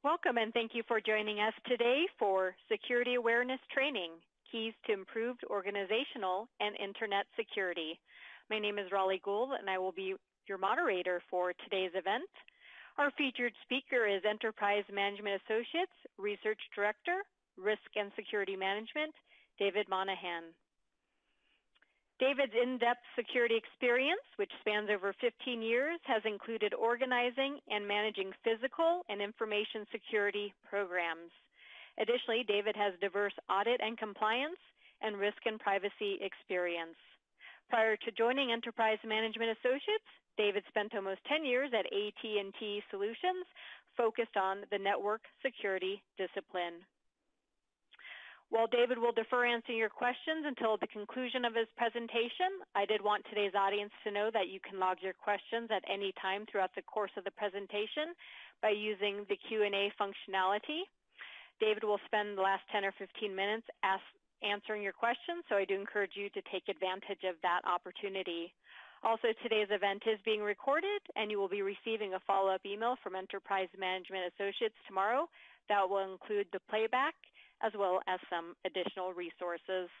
Welcome and thank you for joining us today for Security Awareness Training, Keys to Improved Organizational and Internet Security. My name is Raleigh Gould and I will be your moderator for today's event. Our featured speaker is Enterprise Management Associates Research Director, Risk and Security Management, David Monahan. David's in-depth security experience, which spans over 15 years, has included organizing and managing physical and information security programs. Additionally, David has diverse audit and compliance and risk and privacy experience. Prior to joining Enterprise Management Associates, David spent almost 10 years at AT&T Solutions, focused on the network security discipline. While David will defer answering your questions until the conclusion of his presentation, I did want today's audience to know that you can log your questions at any time throughout the course of the presentation by using the Q&A functionality. David will spend the last 10 or 15 minutes answering your questions, so I do encourage you to take advantage of that opportunity. Also, today's event is being recorded, and you will be receiving a follow-up email from Enterprise Management Associates tomorrow that will include the playback as well as some additional resources.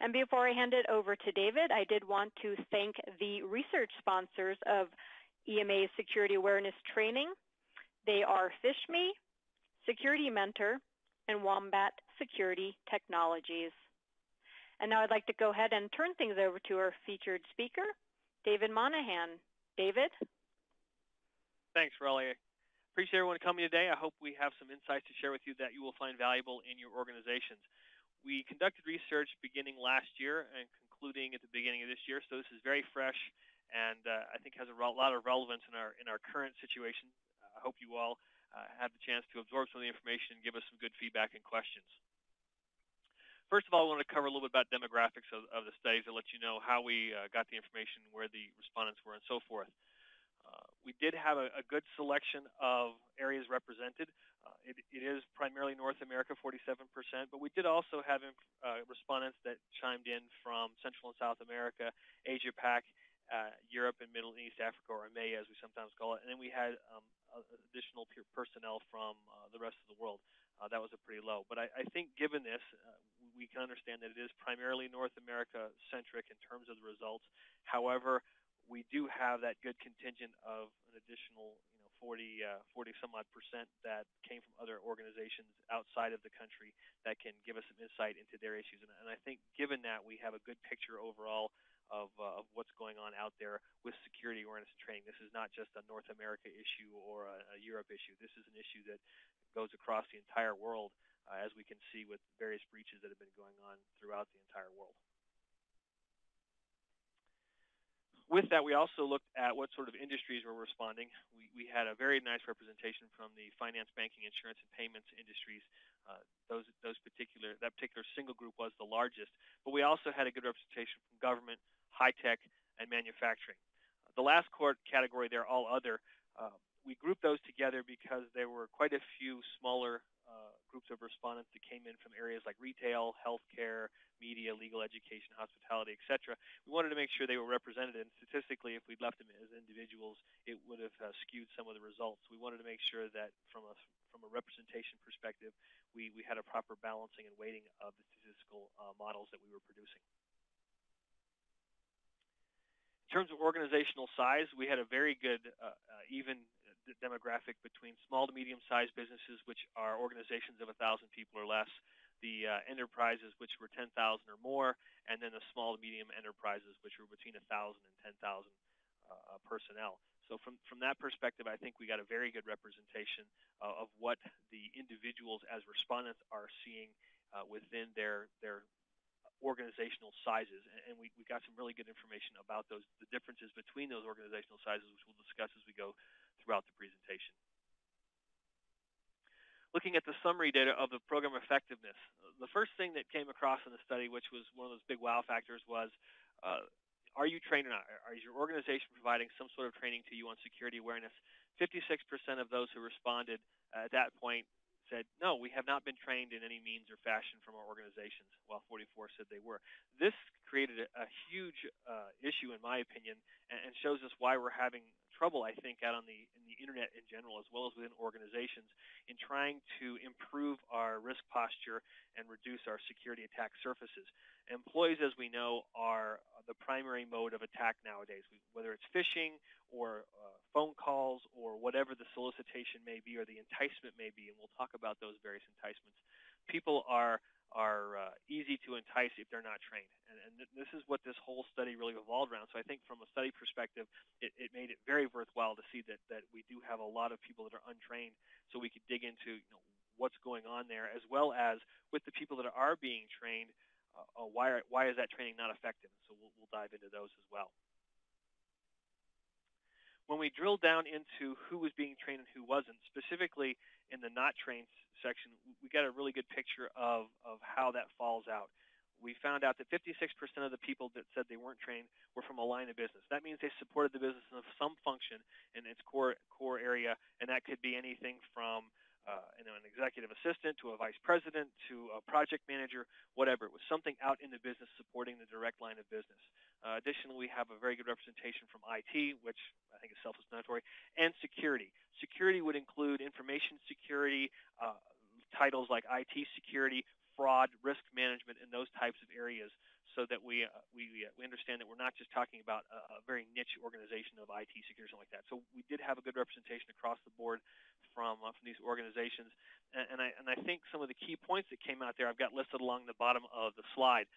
And before I hand it over to David, I did want to thank the research sponsors of EMA Security Awareness Training. They are PhishMe, Security Mentor, and Wombat Security Technologies. And now I'd like to go ahead and turn things over to our featured speaker, David Monahan. David? Thanks, Raleigh. Appreciate everyone coming today. I hope we have some insights to share with you that you will find valuable in your organizations. We conducted research beginning last year and concluding at the beginning of this year, so this is very fresh and I think has a lot of relevance in our current situation. I hope you all have the chance to absorb some of the information and give us some good feedback and questions. First of all, I want to cover a little bit about demographics of the studies to let you know how we got the information, where the respondents were, and so forth. We did have a good selection of areas represented. It is primarily North America, 47%, but we did also have respondents that chimed in from Central and South America, Asia Pac, Europe and Middle East Africa, or EMEA as we sometimes call it, and then we had additional personnel from the rest of the world. That was a pretty low. But I think given this, we can understand that it is primarily North America centric in terms of the results. However, we do have that good contingent of an additional 40 some odd percent that came from other organizations outside of the country that can give us some insight into their issues. And I think given that, we have a good picture overall of what's going on out there with security awareness and training. This is not just a North America issue or a Europe issue. This is an issue that goes across the entire world, as we can see with various breaches that have been going on throughout the entire world. With that, we also looked at what sort of industries were responding. We had a very nice representation from the finance, banking, insurance, and payments industries. That particular single group was the largest, but we also had a good representation from government, high tech, and manufacturing. The last category there, all other, we grouped those together because there were quite a few smaller groups of respondents that came in from areas like retail, healthcare, media, legal education, hospitality, etc. We wanted to make sure they were represented, and statistically, if we'd left them as individuals, it would have skewed some of the results. We wanted to make sure that from a representation perspective, we had a proper balancing and weighting of the statistical models that we were producing. In terms of organizational size, we had a very good even demographic between small to medium-sized businesses, which are organizations of 1,000 people or less, the enterprises, which were 10,000 or more, and then the small to medium enterprises, which were between 1,000 and 10,000 personnel. So from that perspective, I think we got a very good representation of what the individuals as respondents are seeing within their organizational sizes, and we got some really good information about the differences between those organizational sizes, which we'll discuss as we go throughout the presentation. Looking at the summary data of the program effectiveness, the first thing that came across in the study, which was one of those big wow factors, was are you trained or not? Is your organization providing some sort of training to you on security awareness? 56% of those who responded at that point said, no, we have not been trained in any means or fashion from our organizations, while 44 said they were. This created a huge issue, in my opinion, and shows us why we're having trouble, I think, out in the the internet in general, as well as within organizations, in trying to improve our risk posture and reduce our security attack surfaces. Employees, as we know, are the primary mode of attack nowadays, whether it's phishing or phone calls or whatever the solicitation may be or the enticement may be, and we'll talk about those various enticements. People are easy to entice if they're not trained. And this is what this whole study really revolved around. So I think from a study perspective, it made it very worthwhile to see that we do have a lot of people that are untrained, so we could dig into what's going on there, as well as with the people that are being trained, why is that training not effective? So we'll dive into those as well. When we drill down into who was being trained and who wasn't, specifically in the not trained section, we got a really good picture of how that falls out. We found out that 56% of the people that said they weren't trained were from a line of business. That means they supported the business in some function in its core area, and that could be anything from an executive assistant to a vice president to a project manager, whatever. It was something out in the business supporting the direct line of business. Additionally, we have a very good representation from IT, which I think is self-explanatory, and security. Security would include information security, titles like IT security, fraud, risk management, and those types of areas, so that we understand that we're not just talking about a very niche organization of IT security, something like that. So we did have a good representation across the board from these organizations, and I think some of the key points that came out there I've got listed along the bottom of the slide.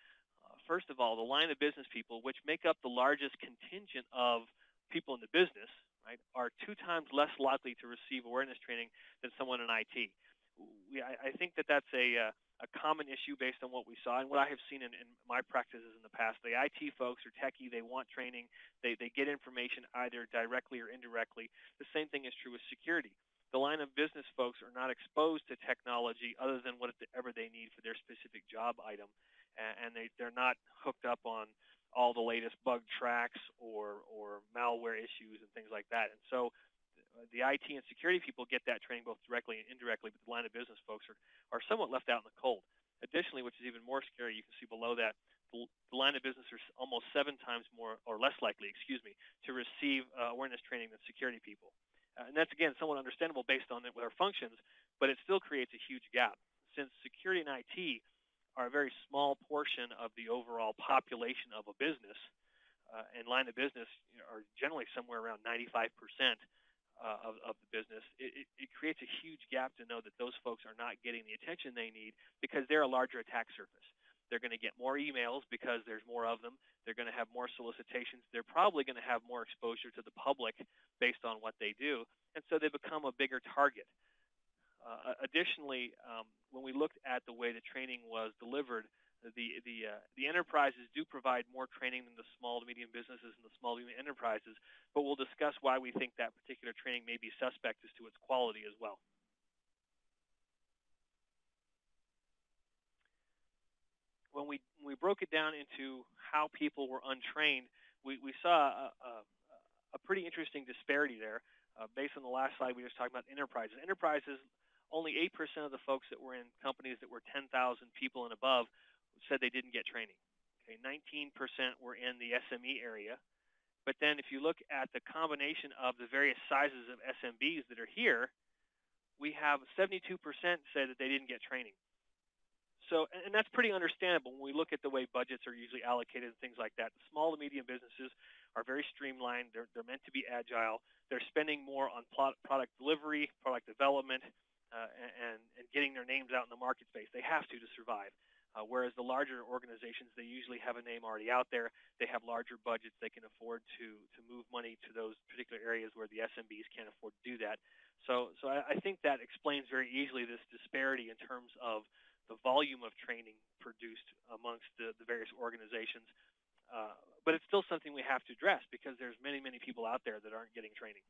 First of all, the line of business people, which make up the largest contingent of people in the business, right, are 2 times less likely to receive awareness training than someone in IT. I think that's a common issue based on what we saw and what I have seen in my practices in the past. The IT folks are techie, they want training, they get information either directly or indirectly. The same thing is true with security. The line of business folks are not exposed to technology other than whatever they need for their specific job item, and they're not hooked up on all the latest bug tracks or malware issues and things like that. And so the IT and security people get that training both directly and indirectly, but the line of business folks are somewhat left out in the cold. Additionally, which is even more scary, you can see below that, the line of business are almost 7 times more, or less likely, to receive awareness training than security people. And that's, again, somewhat understandable based on their functions, but it still creates a huge gap. Since security and IT are a very small portion of the overall population of a business, and line of business are generally somewhere around 95% of the business, it creates a huge gap to know that those folks are not getting the attention they need because they're a larger attack surface. They're going to get more emails because there's more of them. They're going to have more solicitations. They're probably going to have more exposure to the public based on what they do, and so they become a bigger target. Additionally, when we looked at the way the training was delivered, the enterprises do provide more training than the small to medium businesses and the small to medium enterprises, but we'll discuss why we think that particular training may be suspect as to its quality as well. When we broke it down into how people were untrained, we saw a pretty interesting disparity there. Based on the last slide, we were just talking about enterprises. Enterprises, only 8% of the folks that were in companies that were 10,000 people and above said they didn't get training. Okay, 19% were in the SME area. But then if you look at the combination of the various sizes of SMBs that are here, we have 72% say that they didn't get training. So, and that's pretty understandable when we look at the way budgets are usually allocated and things like that. The small to medium businesses are very streamlined. They're meant to be agile. They're spending more on product delivery, product development, and getting their names out in the market space. They have to survive. Whereas the larger organizations, they usually have a name already out there. They have larger budgets. They can afford to move money to those particular areas where the SMBs can't afford to do that. So I think that explains very easily this disparity in terms of the volume of training produced amongst the various organizations. But it's still something we have to address because there's many, many people out there that aren't getting training.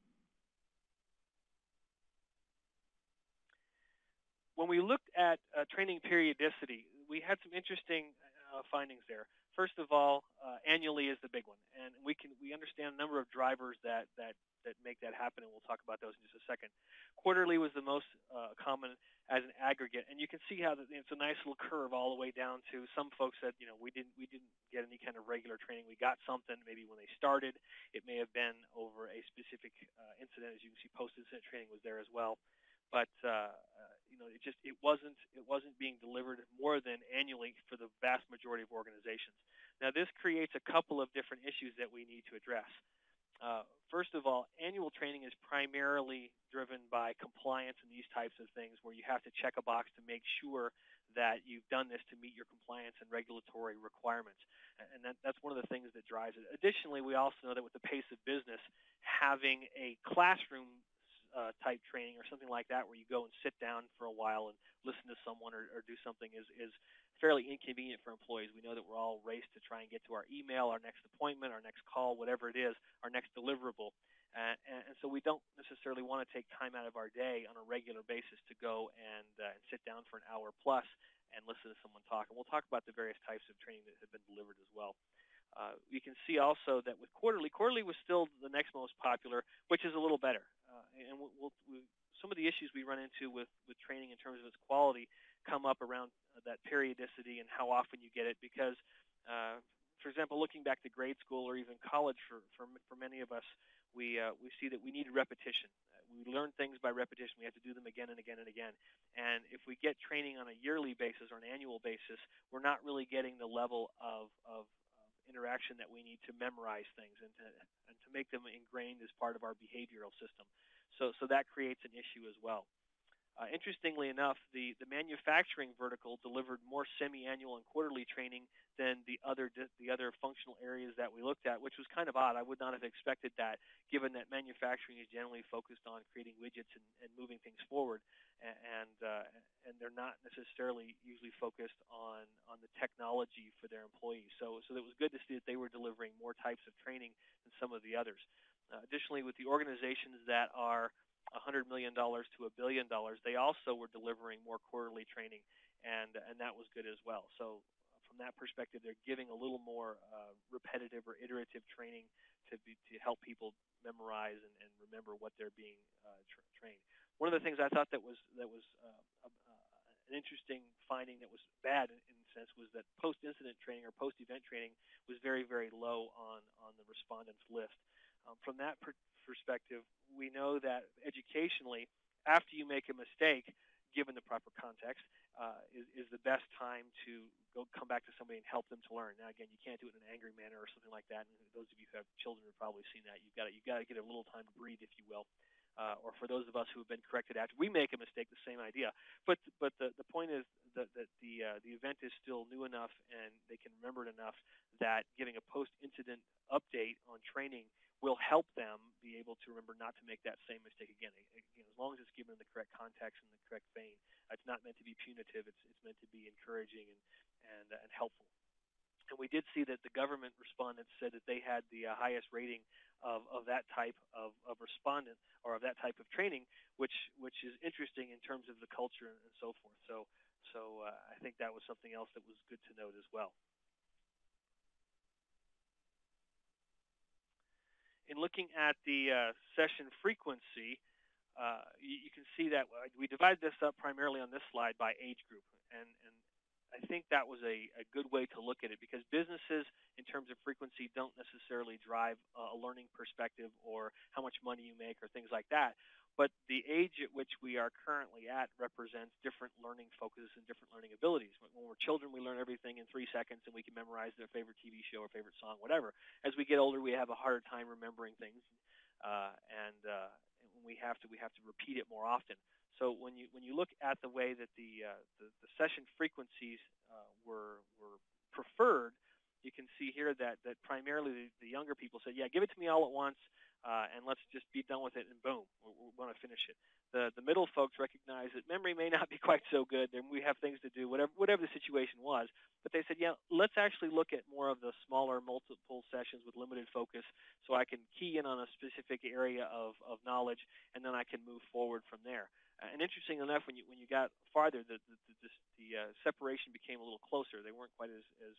When we looked at training periodicity, we had some interesting findings there. first of all, annually is the big one, and we understand a number of drivers that make that happen, and we'll talk about those in just a second. Quarterly was the most common as an aggregate, and you can see how it's a nice little curve all the way down to some folks said, we didn't get any kind of regular training. We got something maybe when they started. It may have been over a specific incident. As you can see, post-incident training was there as well, but it wasn't being delivered more than annually for the vast majority of organizations. Now, this creates a couple of different issues that we need to address. First of all, annual training is primarily driven by compliance and these types of things where you have to check a box to make sure that you've done this to meet your compliance and regulatory requirements. And that's one of the things that drives it. Additionally, we also know that with the pace of business, having a classroom type training or something like that where you go and sit down for a while and listen to someone or do something is fairly inconvenient for employees. We know that we're all raced to try and get to our email, our next appointment, our next call, whatever it is, our next deliverable. And so we don't necessarily want to take time out of our day on a regular basis to go and sit down for an hour plus and listen to someone talk. And we'll talk about the various types of training that have been delivered as well. You can see also that with quarterly was still the next most popular, which is a little better. And some of the issues we run into with training in terms of its quality come up around that periodicity and how often you get it because, for example, looking back to grade school or even college for many of us, we see that we need repetition. We learn things by repetition. We have to do them again and again and again. And if we get training on a yearly basis or an annual basis, we're not really getting the level of interaction that we need to memorize things and to make them ingrained as part of our behavioral system. So that creates an issue as well. Interestingly enough, the manufacturing vertical delivered more semi-annual and quarterly training than the other functional areas that we looked at, which was kind of odd. I would not have expected that, given that manufacturing is generally focused on creating widgets and moving things forward, and they're not necessarily usually focused on the technology for their employees. So it was good to see that they were delivering more types of training than some of the others. Additionally, with the organizations that are $100 million to $1 billion, they also were delivering more quarterly training, and that was good as well. So from that perspective, they're giving a little more repetitive or iterative training to help people memorize and remember what they're being trained. One of the things I thought that was an interesting finding that was bad in a sense was that post-incident training or post-event training was very, very low on the respondents list. From that perspective, we know that educationally, after you make a mistake, given the proper context, is the best time to come back to somebody and help them to learn. Now, again, you can't do it in an angry manner or something like that. And those of you who have children have probably seen that. You've got to get a little time to breathe, if you will. Or for those of us who have been corrected after we make a mistake, the same idea. But the point is that the event is still new enough and they can remember it enough that giving a post-incident update on training will help them be able to remember not to make that same mistake again. As long as it's given in the correct context and the correct vein, it's not meant to be punitive. It's meant to be encouraging and helpful. And we did see that the government respondents said that they had the highest rating of that type of respondent or of that type of training, which is interesting in terms of the culture and so forth. So I think that was something else that was good to note as well. In looking at the session frequency, you can see that we divide this up primarily on this slide by age group, and I think that was a good way to look at it because businesses, in terms of frequency, don't necessarily drive a learning perspective or how much money you make or things like that. But the age at which we are currently at represents different learning focuses and different learning abilities. When we're children, we learn everything in 3 seconds and we can memorize their favorite TV show or favorite song, whatever. As we get older, we have a harder time remembering things, and when we have to repeat it more often. So when you look at the way that the session frequencies were preferred, you can see here that primarily the younger people said, yeah, give it to me all at once, and let's just be done with it, and boom, we want to finish it. The middle folks recognize that memory may not be quite so good, and we have things to do, whatever the situation was, but they said, yeah, let's actually look at more of the smaller multiple sessions with limited focus so I can key in on a specific area of knowledge, and then I can move forward from there. And interesting enough, when you got farther, the separation became a little closer. They weren't quite as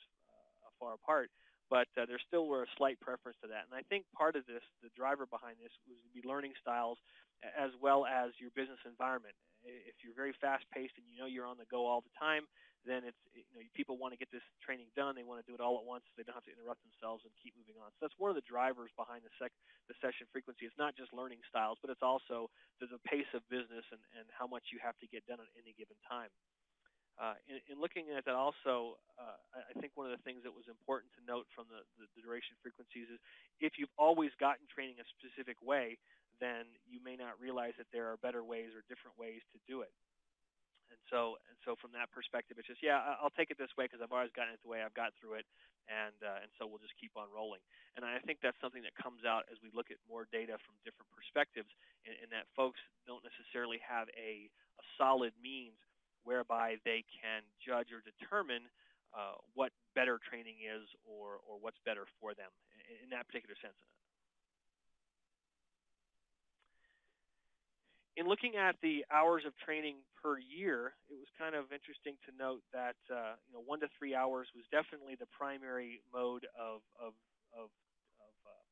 far apart, but there still were a slight preference to that. And I think part of this, the driver behind this, was to be learning styles as well as your business environment. If you're very fast-paced and you're on the go all the time, then people want to get this training done. They want to do it all at once so they don't have to interrupt themselves and keep moving on. So that's one of the drivers behind the session frequency. It's not just learning styles, but it's also the pace of business and how much you have to get done at any given time. In looking at that also, I think one of the things that was important to note from the duration frequencies is if you've always gotten training a specific way, then you may not realize that there are better ways or different ways to do it. And so from that perspective, it's just, I'll take it this way because I've always gotten it the way I've got through it, and so we'll just keep on rolling. And I think that's something that comes out as we look at more data from different perspectives, in that folks don't necessarily have a solid means whereby they can judge or determine what better training is or what's better for them in that particular sense. In looking at the hours of training per year, it was kind of interesting to note that 1 to 3 hours was definitely the primary mode of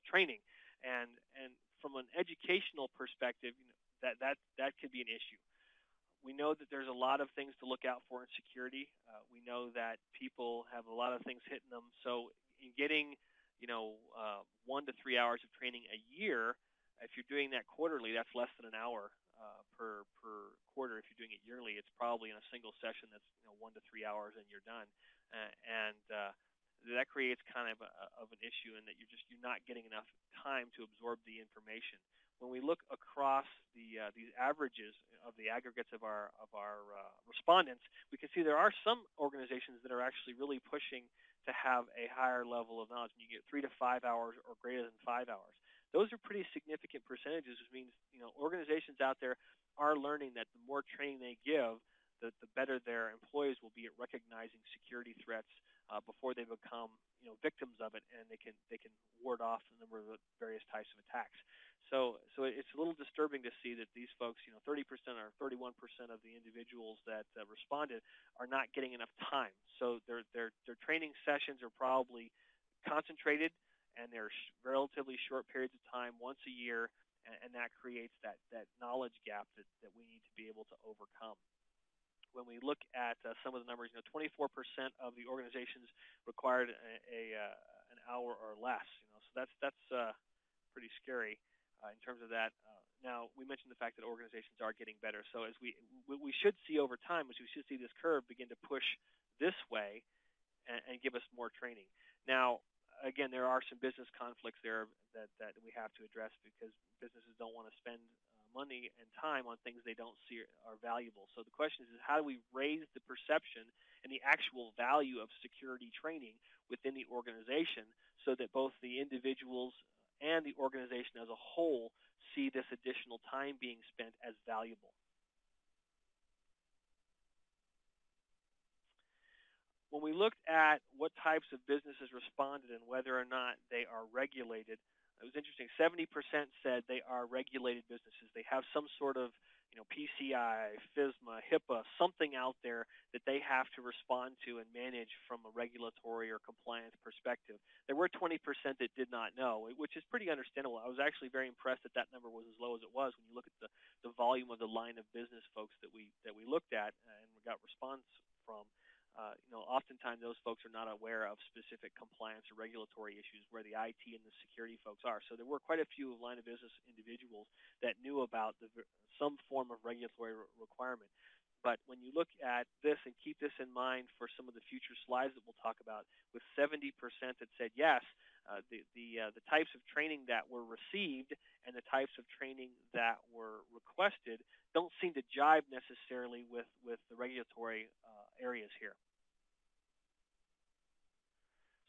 training, and from an educational perspective, that could be an issue. We know that there's a lot of things to look out for in security. We know that people have a lot of things hitting them. So in getting 1 to 3 hours of training a year, if you're doing that quarterly, that's less than an hour per quarter. If you're doing it yearly, it's probably in a single session that's 1 to 3 hours and you're done. And that creates kind of an issue in that you're not getting enough time to absorb the information. When we look across these averages of the aggregates of our respondents, we can see there are some organizations that are actually really pushing to have a higher level of knowledge. And you get 3 to 5 hours or greater than 5 hours. Those are pretty significant percentages, which means organizations out there are learning that the more training they give, the better their employees will be at recognizing security threats before they become victims of it, and they can ward off a number of various types of attacks. So it's a little disturbing to see that these folks, 30% or 31% of the individuals that responded are not getting enough time. So their training sessions are probably concentrated, and they're relatively short periods of time once a year, and that creates that knowledge gap that we need to be able to overcome. When we look at some of the numbers, 24% of the organizations required an hour or less. So that's pretty scary in terms of that. Now, we mentioned the fact that organizations are getting better. So as we should see over time, is we should see this curve begin to push this way and give us more training. Now, again, there are some business conflicts there that we have to address because businesses don't want to spend money and time on things they don't see are valuable. So the question is how do we raise the perception and the actual value of security training within the organization so that both the individuals and the organization as a whole see this additional time being spent as valuable? When we looked at what types of businesses responded and whether or not they are regulated, it was interesting. 70% said they are regulated businesses. They have some sort of, PCI, FISMA, HIPAA, something out there that they have to respond to and manage from a regulatory or compliance perspective. There were 20% that did not know, which is pretty understandable. I was actually very impressed that number was as low as it was when you look at the volume of the line of business folks that we looked at and we got response from. Oftentimes those folks are not aware of specific compliance or regulatory issues where the IT and the security folks are. So there were quite a few line of business individuals that knew about some form of regulatory requirement. But when you look at this and keep this in mind for some of the future slides that we'll talk about, with 70% that said yes, the types of training that were received and the types of training that were requested don't seem to jive necessarily with the regulatory areas here.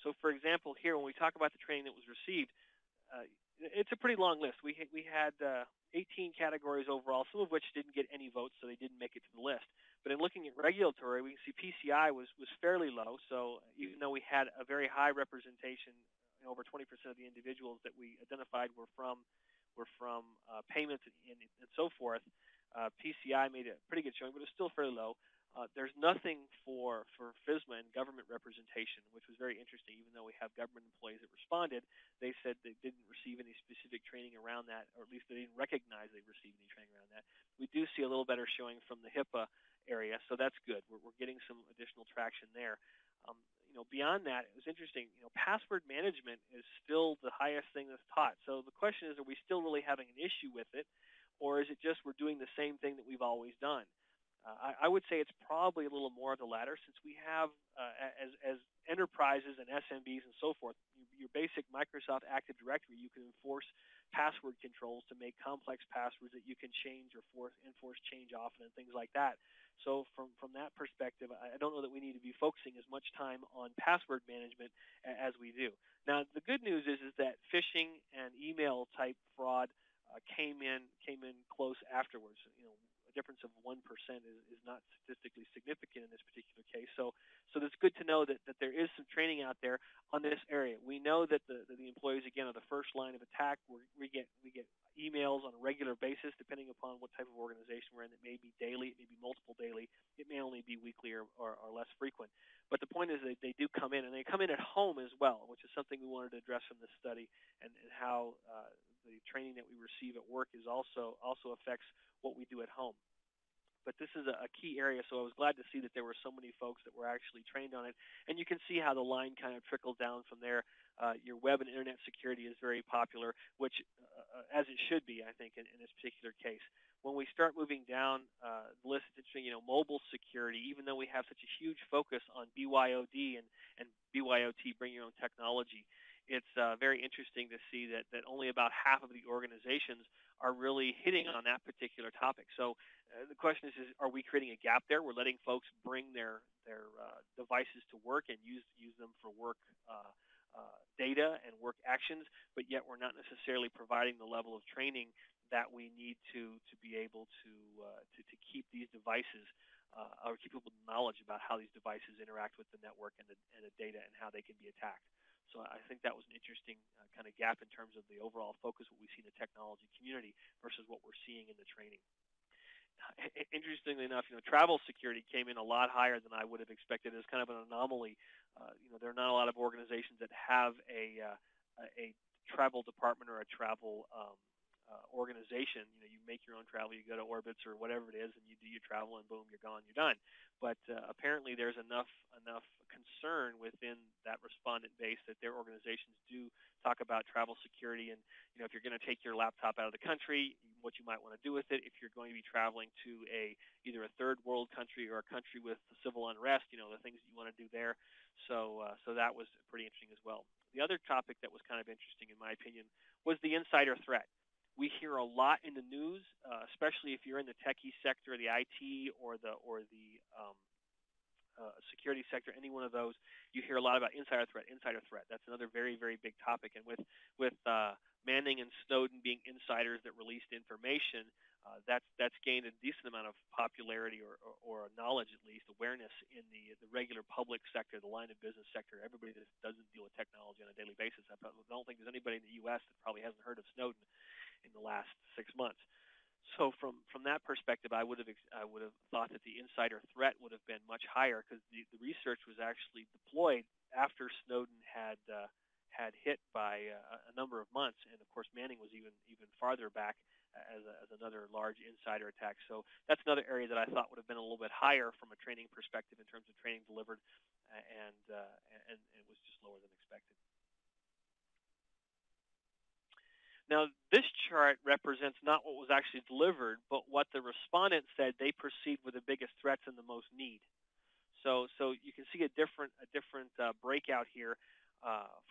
So, for example, here when we talk about the training that was received, it's a pretty long list. We had 18 categories overall, some of which didn't get any votes, so they didn't make it to the list. But in looking at regulatory, we can see PCI was fairly low. So even though we had a very high representation, over 20% of the individuals that we identified were from payments and so forth, PCI made a pretty good showing, but it was still fairly low. There's nothing for FISMA and government representation, which was very interesting. Even though we have government employees that responded, they said they didn't receive any specific training around that, or at least they didn't recognize they received any training around that. We do see a little better showing from the HIPAA area, so that's good. We're getting some additional traction there. Beyond that, it was interesting. Password management is still the highest thing that's taught. So the question is, are we still really having an issue with it, or is it just we're doing the same thing that we've always done? I would say it's probably a little more of the latter, since we have, as enterprises and SMBs and so forth, your basic Microsoft Active Directory, you can enforce password controls to make complex passwords that you can change or enforce change often and things like that. So from that perspective, I don't know that we need to be focusing as much time on password management as we do. Now, the good news is that phishing and email type fraud came in close afterwards. A difference of 1% is not statistically significant in this particular case. So it's good to know that there is some training out there on this area. We know that the employees, again, are the first line of attack. We get emails on a regular basis, depending upon what type of organization we're in. It may be daily, it may be multiple daily, it may only be weekly or less frequent. But the point is that they do come in, and they come in at home as well, which is something we wanted to address from this study, and how the training that we receive at work also affects what we do at home. But this is a key area, so I was glad to see that there were so many folks that were actually trained on it. And you can see how the line kind of trickles down from there. Your web and internet security is very popular, which, as it should be, I think, in this particular case. When we start moving down the list, it's interesting, mobile security, even though we have such a huge focus on BYOD and BYOT, bring your own technology, it's very interesting to see that only about half of the organizations are really hitting on that particular topic. So the question is, are we creating a gap there? We're letting folks bring their devices to work and use them for work data and work actions, but yet we're not necessarily providing the level of training that we need to be able to keep these devices or keep people knowledge about how these devices interact with the network and the data and how they can be attacked. So I think that was an interesting kind of gap in terms of the overall focus, what we see in the technology community versus what we're seeing in the training. Interestingly enough, travel security came in a lot higher than I would have expected. It's kind of an anomaly. There are not a lot of organizations that have a travel department or a travel organization. You make your own travel, you go to Orbitz or whatever it is, and you do your travel, and boom, you're gone, you're done. But apparently, there's enough concern within that respondent base that their organizations do talk about travel security. And if you're going to take your laptop out of the country, what you might want to do with it. If you're going to be traveling to either a third world country or a country with civil unrest, the things that you want to do there. So that was pretty interesting as well. The other topic that was kind of interesting, in my opinion, was the insider threat. We hear a lot in the news, especially if you're in the techie sector, the IT, or the security sector, any one of those. You hear a lot about insider threat. That's another very, very big topic. And with Manning and Snowden being insiders that released information, that's gained a decent amount of popularity or knowledge, at least awareness in the regular public sector, the line of business sector. Everybody that doesn't deal with technology on a daily basis. I don't think there's anybody in the U.S. that probably hasn't heard of Snowden in the last 6 months. So from that perspective, I would have thought that the insider threat would have been much higher, because the research was actually deployed after Snowden had hit by a number of months, and of course Manning was even farther back as another large insider attack. So that's another area that I thought would have been a little bit higher from a training perspective in terms of training delivered, and it was just lower than expected. Now, this chart represents not what was actually delivered, but what the respondents said they perceived were the biggest threats and the most need. So you can see a different breakout here.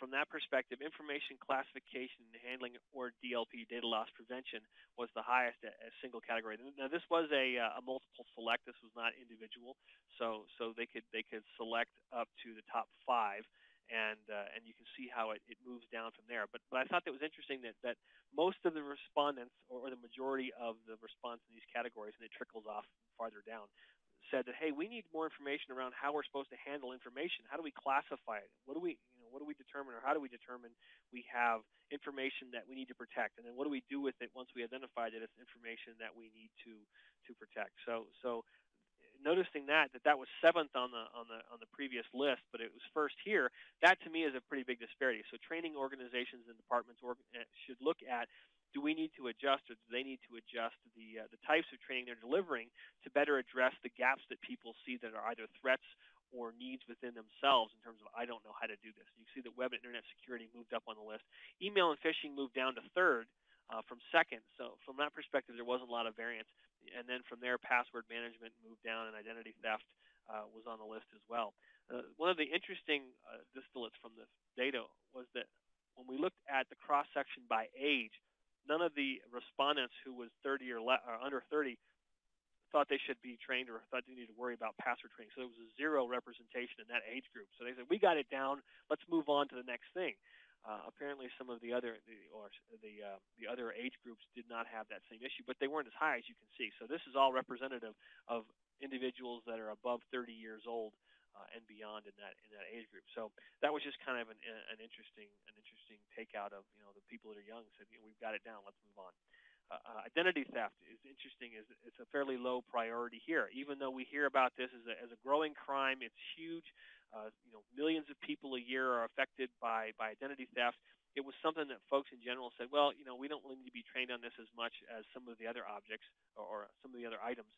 From that perspective, information classification and handling, or DLP, data loss prevention, was the highest as single category. Now, this was a multiple select. This was not individual, so they could select up to the top 5. And you can see how it moves down from there. But I thought that was interesting that most of the respondents, or the majority of the response in these categories, and it trickles off farther down, said that, hey, we need more information around how we're supposed to handle information. How do we classify it? What do we determine, or how do we determine we have information that we need to protect? And then what do we do with it once we identify that it's information that we need to protect? So noticing that was seventh on the previous list, but it was first here. That to me is a pretty big disparity. So training organizations and departments should look at, do we need to adjust, or do they need to adjust the types of training they're delivering to better address the gaps that people see that are either threats or needs within themselves in terms of, I don't know how to do this. You see that web and internet security moved up on the list. Email and phishing moved down to third from second. So from that perspective, there wasn't a lot of variance. And then from there, password management moved down, and identity theft was on the list as well. One of the interesting distillates from this data was that when we looked at the cross-section by age, none of the respondents who was 30 or under 30 thought they should be trained or thought they needed to worry about password training. So there was a zero representation in that age group. So they said, we got it down. Let's move on to the next thing. Apparently, some of the other age groups did not have that same issue, but they weren't as high as you can see. So this is all representative of individuals that are above 30 years old and beyond in that age group. So that was just kind of an interesting takeout of the people that are young said, we've got it down. Let's move on. Identity theft is interesting. It's a fairly low priority here, even though we hear about this as a growing crime. It's huge. Millions of people a year are affected by identity theft. It was something that folks in general said, well, we don't really need to be trained on this as much as some of the other objects or some of the other items.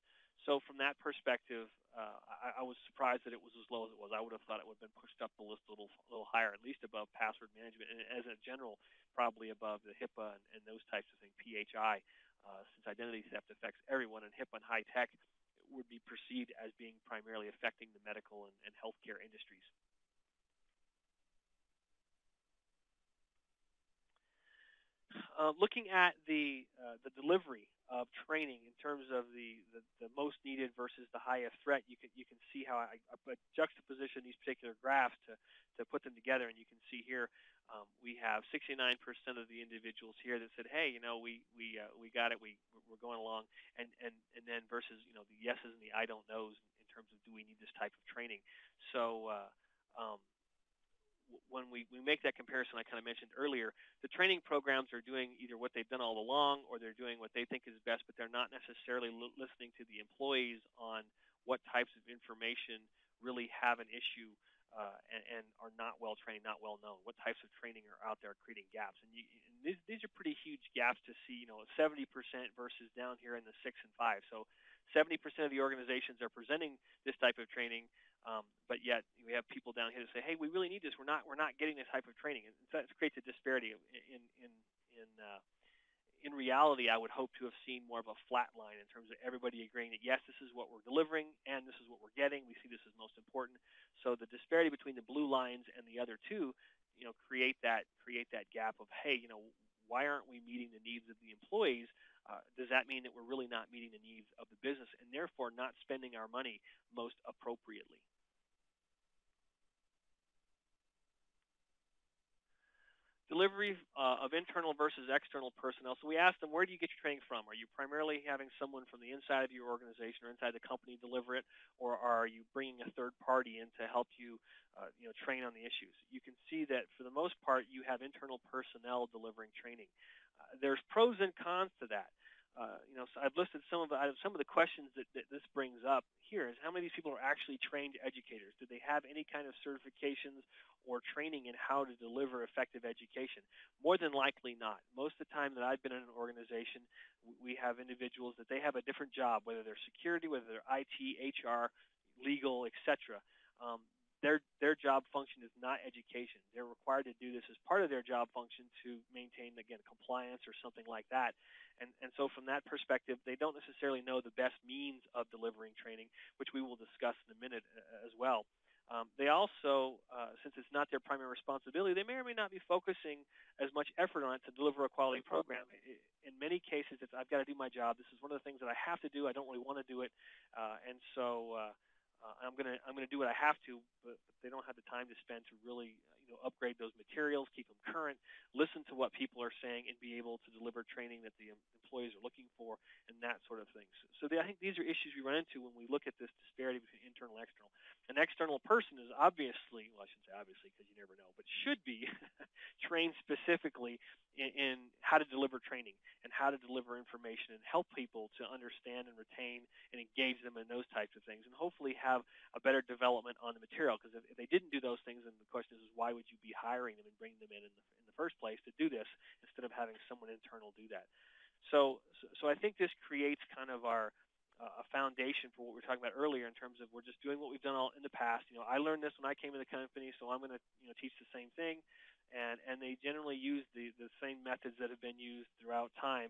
So from that perspective, I was surprised that it was as low as it was. I would have thought it would have been pushed up the list a little higher, at least above password management, and as a general, probably above the HIPAA and those types of things, PHI, since identity theft affects everyone, and HIPAA and high tech would be perceived as being primarily affecting the medical and healthcare industries. Looking at the delivery of training in terms of the most needed versus the highest threat, you can see how I juxtaposition these particular graphs to put them together, and you can see here we have 69% of the individuals here that said, hey, we got it, we're going along, and then versus the yeses and the I don't knows in terms of, do we need this type of training? So when we make that comparison I kind of mentioned earlier, the training programs are doing either what they've done all along, or they're doing what they think is best, but they're not necessarily listening to the employees on what types of information really have an issue and are not well trained, not well known. What types of training are out there creating gaps? And these are pretty huge gaps to see, 70% versus down here in the 6 and 5. So 70% of the organizations are presenting this type of training, but yet we have people down here that say, hey, we really need this. We're not getting this type of training. And that creates a disparity. In reality, I would hope to have seen more of a flat line in terms of everybody agreeing that, yes, this is what we're delivering and this is what we're getting. We see this as most important. So the disparity between the blue lines and the other two, create that gap of, hey, why aren't we meeting the needs of the employees? Does that mean that we're really not meeting the needs of the business and therefore not spending our money most appropriately? Delivery of internal versus external personnel. So we asked them, where do you get your training from? Are you primarily having someone from the inside of your organization or inside the company deliver it, or are you bringing a third party in to help you, train on the issues? You can see that for the most part, you have internal personnel delivering training. There's pros and cons to that. So I've listed some of the questions that this brings up here is, how many of these people are actually trained educators? Do they have any kind of certifications or training in how to deliver effective education? More than likely not. Most of the time that I've been in an organization, we have individuals that they have a different job, whether they're security, whether they're IT, HR, legal, etc. Their job function is not education. They're required to do this as part of their job function to maintain, again, compliance or something like that. And so from that perspective, they don't necessarily know the best means of delivering training, which we will discuss in a minute as well. They also, since it's not their primary responsibility, they may or may not be focusing as much effort on it to deliver a quality program. In many cases, it's, I've got to do my job. This is one of the things that I have to do. I don't really want to do it, and so I'm gonna do what I have to, but they don't have the time to spend to really upgrade those materials, keep them current, listen to what people are saying, and be able to deliver training that the employees are looking for, and that sort of thing. So I think these are issues we run into when we look at this disparity between internal and external. An external person is obviously, well, I shouldn't say obviously because you never know, but should be trained specifically in how to deliver training and how to deliver information and help people to understand and retain and engage them in those types of things, and hopefully have a better development on the material. Because if they didn't do those things, then the question is why would you be hiring them and bringing them in the first place to do this instead of having someone internal do that? So I think this creates kind of our a foundation for what we were talking about earlier in terms of we're just doing what we've done all in the past. I learned this when I came in the company, so I'm going to teach the same thing, and they generally use the same methods that have been used throughout time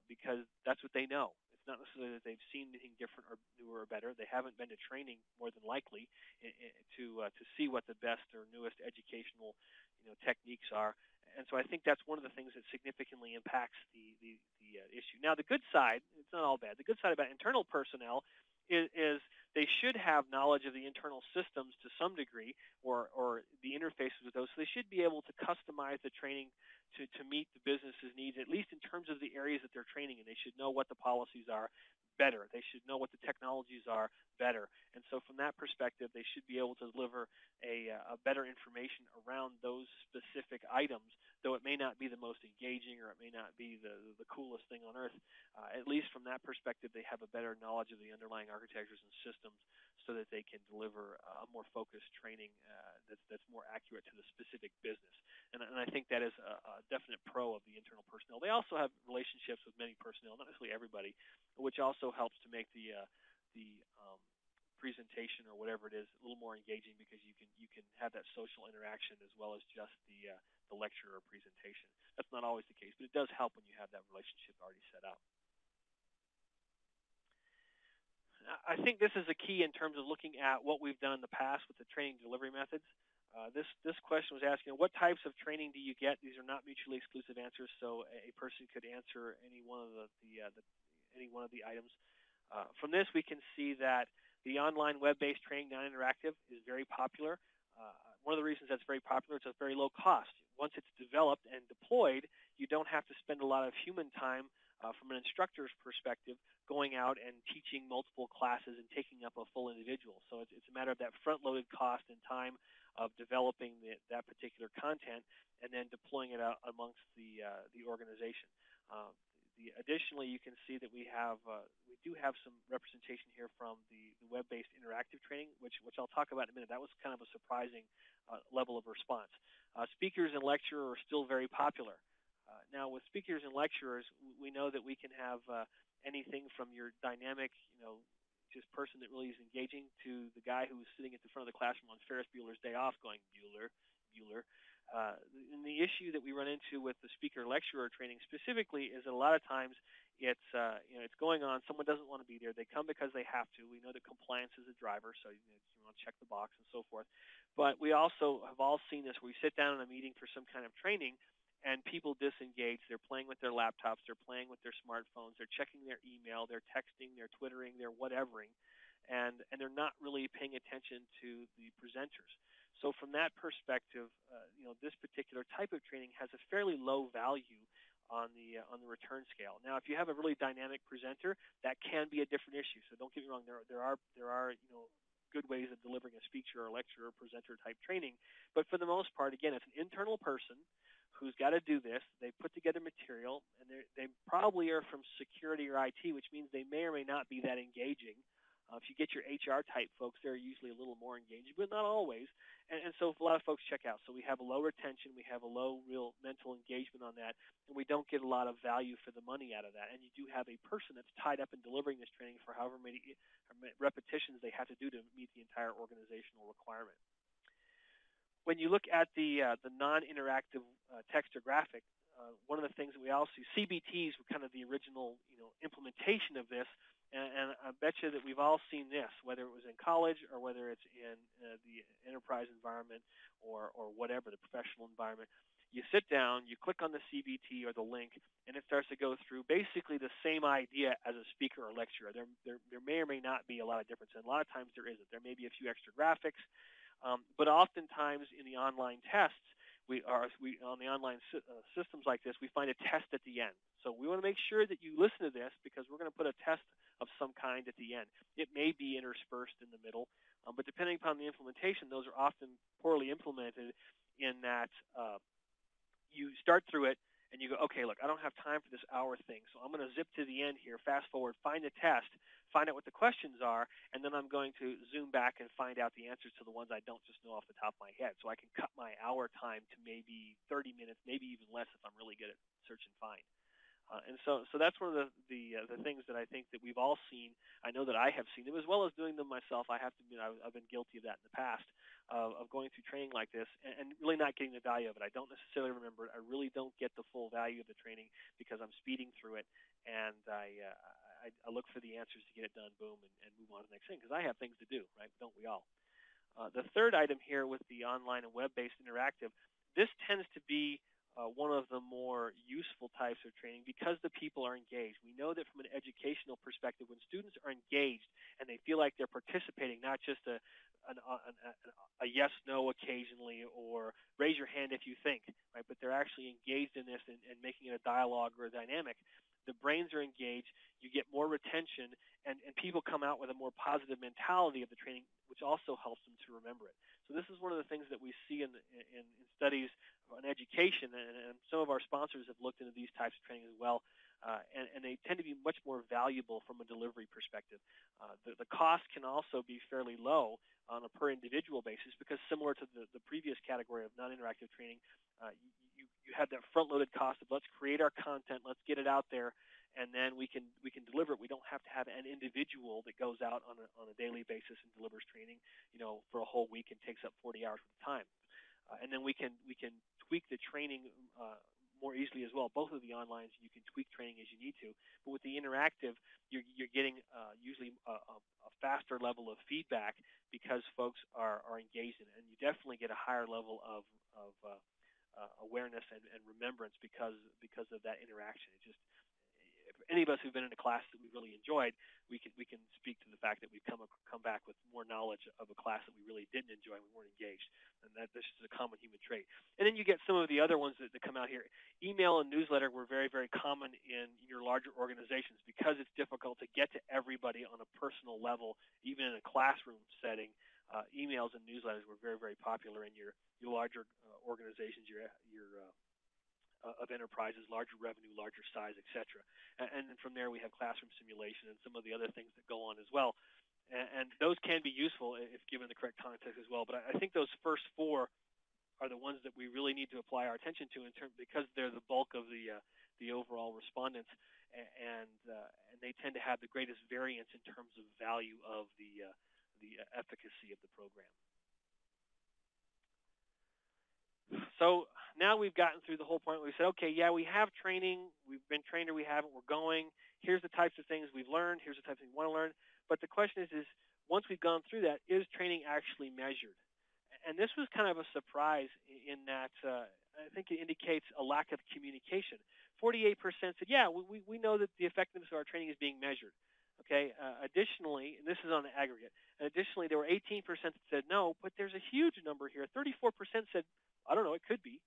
because that's what they know. It's not necessarily that they've seen anything different or newer or better. They haven't been to training more than likely to see what the best or newest educational techniques are. And so I think that's one of the things that significantly impacts the issue. Now, the good side, it's not all bad. The good side about internal personnel is they should have knowledge of the internal systems to some degree or the interfaces with those. So they should be able to customize the training to meet the business's needs, at least in terms of the areas that they're training in. They should know what the policies are better. They should know what the technologies are better. And so from that perspective, they should be able to deliver a better information around those specific items, though it may not be the most engaging or it may not be the coolest thing on earth. At least from that perspective, they have a better knowledge of the underlying architectures and systems so that they can deliver a more focused training that's more accurate to the specific business. And I think that is a definite pro of the internal personnel. They also have relationships with many personnel, not necessarily everybody, which also helps to make the presentation or whatever it is a little more engaging because you can have that social interaction as well as just the lecture or presentation. That's not always the case, but it does help when you have that relationship already set up. I think this is a key in terms of looking at what we've done in the past with the training delivery methods. This question was asking, what types of training do you get? These are not mutually exclusive answers, so a person could answer any one of the items. From this, we can see that the online web-based training, non-interactive, is very popular. One of the reasons that's very popular, it's a very low cost. Once it's developed and deployed, you don't have to spend a lot of human time from an instructor's perspective going out and teaching multiple classes and taking up a full individual. So it's a matter of that front-loaded cost and time of developing that particular content and then deploying it out amongst the organization. Additionally, you can see that we do have some representation here from the web-based interactive training, which I'll talk about in a minute. That was kind of a surprising level of response. Speakers and lecturers are still very popular. Now, with speakers and lecturers, we know that we can have anything from your dynamic, just person that really is engaging to the guy who's sitting at the front of the classroom on Ferris Bueller's Day Off going, Bueller, Bueller. And the issue that we run into with the speaker-lecturer training specifically is that a lot of times it's going on. Someone doesn't want to be there. They come because they have to. We know that compliance is a driver, so you want to check the box and so forth. But we also have all seen this where we sit down in a meeting for some kind of training and people disengage. They're playing with their laptops. They're playing with their smartphones. They're checking their email. They're texting. They're Twittering. They're whatevering. And they're not really paying attention to the presenters. So from that perspective, this particular type of training has a fairly low value on the return scale. Now, if you have a really dynamic presenter, that can be a different issue. So don't get me wrong. There are good ways of delivering a speaker or lecturer or presenter type training. But for the most part, again, it's an internal person who's got to do this. They put together material, and they probably are from security or IT, which means they may or may not be that engaging. If you get your HR type folks, they're usually a little more engaging, but not always. And so a lot of folks check out. So we have a low retention, we have a low real mental engagement on that, and we don't get a lot of value for the money out of that. And you do have a person that's tied up in delivering this training for however many repetitions they have to do to meet the entire organizational requirement. When you look at the non-interactive text or graphic, one of the things that we all see, CBTs were kind of the original implementation of this. And I bet you that we've all seen this, whether it was in college or whether it's in the enterprise environment or whatever, the professional environment. You sit down, you click on the CBT or the link, and it starts to go through basically the same idea as a speaker or lecturer. There may or may not be a lot of difference, and a lot of times there isn't. There may be a few extra graphics, but oftentimes in the online tests, on the online systems like this, we find a test at the end. So we want to make sure that you listen to this because we're going to put a test of some kind at the end. It may be interspersed in the middle, But depending upon the implementation, those are often poorly implemented in that you start through it and you go, okay, look, I don't have time for this hour thing, so I'm going to zip to the end here, fast forward, find the test, find out what the questions are, and then I'm going to zoom back and find out the answers to the ones I don't just know off the top of my head. So I can cut my hour time to maybe 30 minutes, maybe even less if I'm really good at search and find. And so that's one of the things that I think that we've all seen. I know that I have seen them as well as doing them myself. I have to admit I've been guilty of that in the past, of going through training like this and really not getting the value of it. I don't necessarily remember it. I really don't get the full value of the training because I'm speeding through it, and I look for the answers to get it done, boom, and move on to the next thing because I have things to do, right? Don't we all? The third item here with the online and web-based interactive, this tends to be one of the more useful types of training because the people are engaged. We know that from an educational perspective, when students are engaged and they feel like they're participating, not just a yes/no occasionally or raise your hand if you think, right? But they're actually engaged in this and making it a dialogue or a dynamic. The brains are engaged, you get more retention, and people come out with a more positive mentality of the training, which also helps them to remember it. So this is one of the things that we see in studies on education, and some of our sponsors have looked into these types of training as well, and they tend to be much more valuable from a delivery perspective. The cost can also be fairly low on a per individual basis because similar to the previous category of non-interactive training, you have that front-loaded cost of let's create our content, let's get it out there, and then we can deliver it. We don't have to have an individual that goes out on a daily basis and delivers training, for a whole week and takes up 40 hours of time. And then we can tweak the training more easily as well. Both of the onlines, you can tweak training as you need to. But with the interactive, you're getting usually a faster level of feedback because folks are engaged in it, and you definitely get a higher level of awareness and remembrance because of that interaction. It just, if any of us who've been in a class that we really enjoyed, we can speak to the fact that we've come back with more knowledge of a class that we really didn't enjoy and we weren't engaged, and this is a common human trait. And then you get some of the other ones that come out here. Email and newsletter were very, very common in your larger organizations because it's difficult to get to everybody on a personal level, even in a classroom setting. Emails and newsletters were very, very popular in your larger organizations, your of enterprises, larger revenue, larger size, etc. And then from there we have classroom simulation and some of the other things that go on as well. And those can be useful if given the correct context as well. But I think those first four are the ones that we really need to apply our attention to because they're the bulk of the overall respondents, and they tend to have the greatest variance in terms of value of the efficacy of the program. So now we've gotten through the whole point where we said, okay, yeah, we have training, we've been trained or we haven't, we're going, here's the types of things we've learned, here's the types of things we want to learn. But the question is once we've gone through that, is training actually measured? And this was kind of a surprise in that I think it indicates a lack of communication. 48% said, yeah, we know that the effectiveness of our training is being measured. Okay. Additionally, and this is on the aggregate, and additionally, there were 18% that said no, but there's a huge number here. 34% said, I don't know, it could be.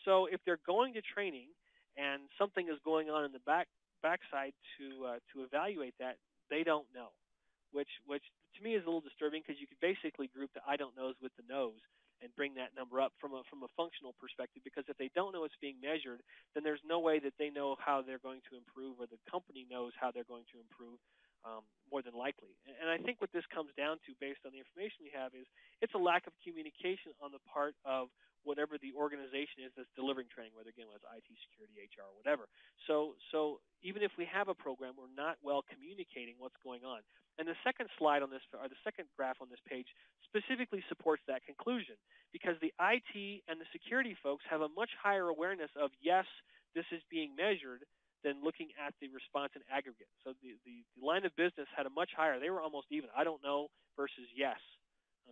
So if they're going to training and something is going on in the backside to evaluate that, they don't know, which to me is a little disturbing because you could basically group the I don't knows with the knows and bring that number up from a functional perspective, because if they don't know it's being measured, then there's no way that they know how they're going to improve or the company knows how they're going to improve, more than likely. And I think what this comes down to, based on the information we have, is it's a lack of communication on the part of whatever the organization is that's delivering training, whether, again, it's IT, security, HR, or whatever. So even if we have a program, we're not well communicating what's going on. And the second slide on this, or the second graph on this page, specifically supports that conclusion, because the IT and the security folks have a much higher awareness of, yes, this is being measured, than looking at the response in aggregate. So the line of business had a much higher. They were almost even. I don't know versus yes.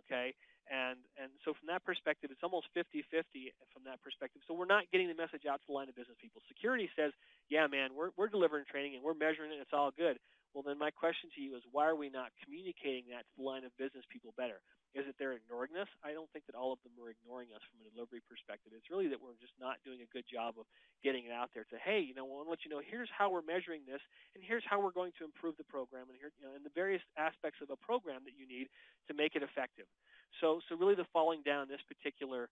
Okay. And so from that perspective, it's almost 50-50 from that perspective. So we're not getting the message out to the line of business people. Security says, yeah, man, we're delivering training and we're measuring it. It's all good. Well, then my question to you is, why are we not communicating that to the line of business people better? Is it they're ignoring us? I don't think that all of them are ignoring us from a delivery perspective. It's really that we're just not doing a good job of getting it out there to, hey, we want to let you know, here's how we're measuring this, and here's how we're going to improve the program, and here, and the various aspects of a program that you need to make it effective. So really the falling down this particular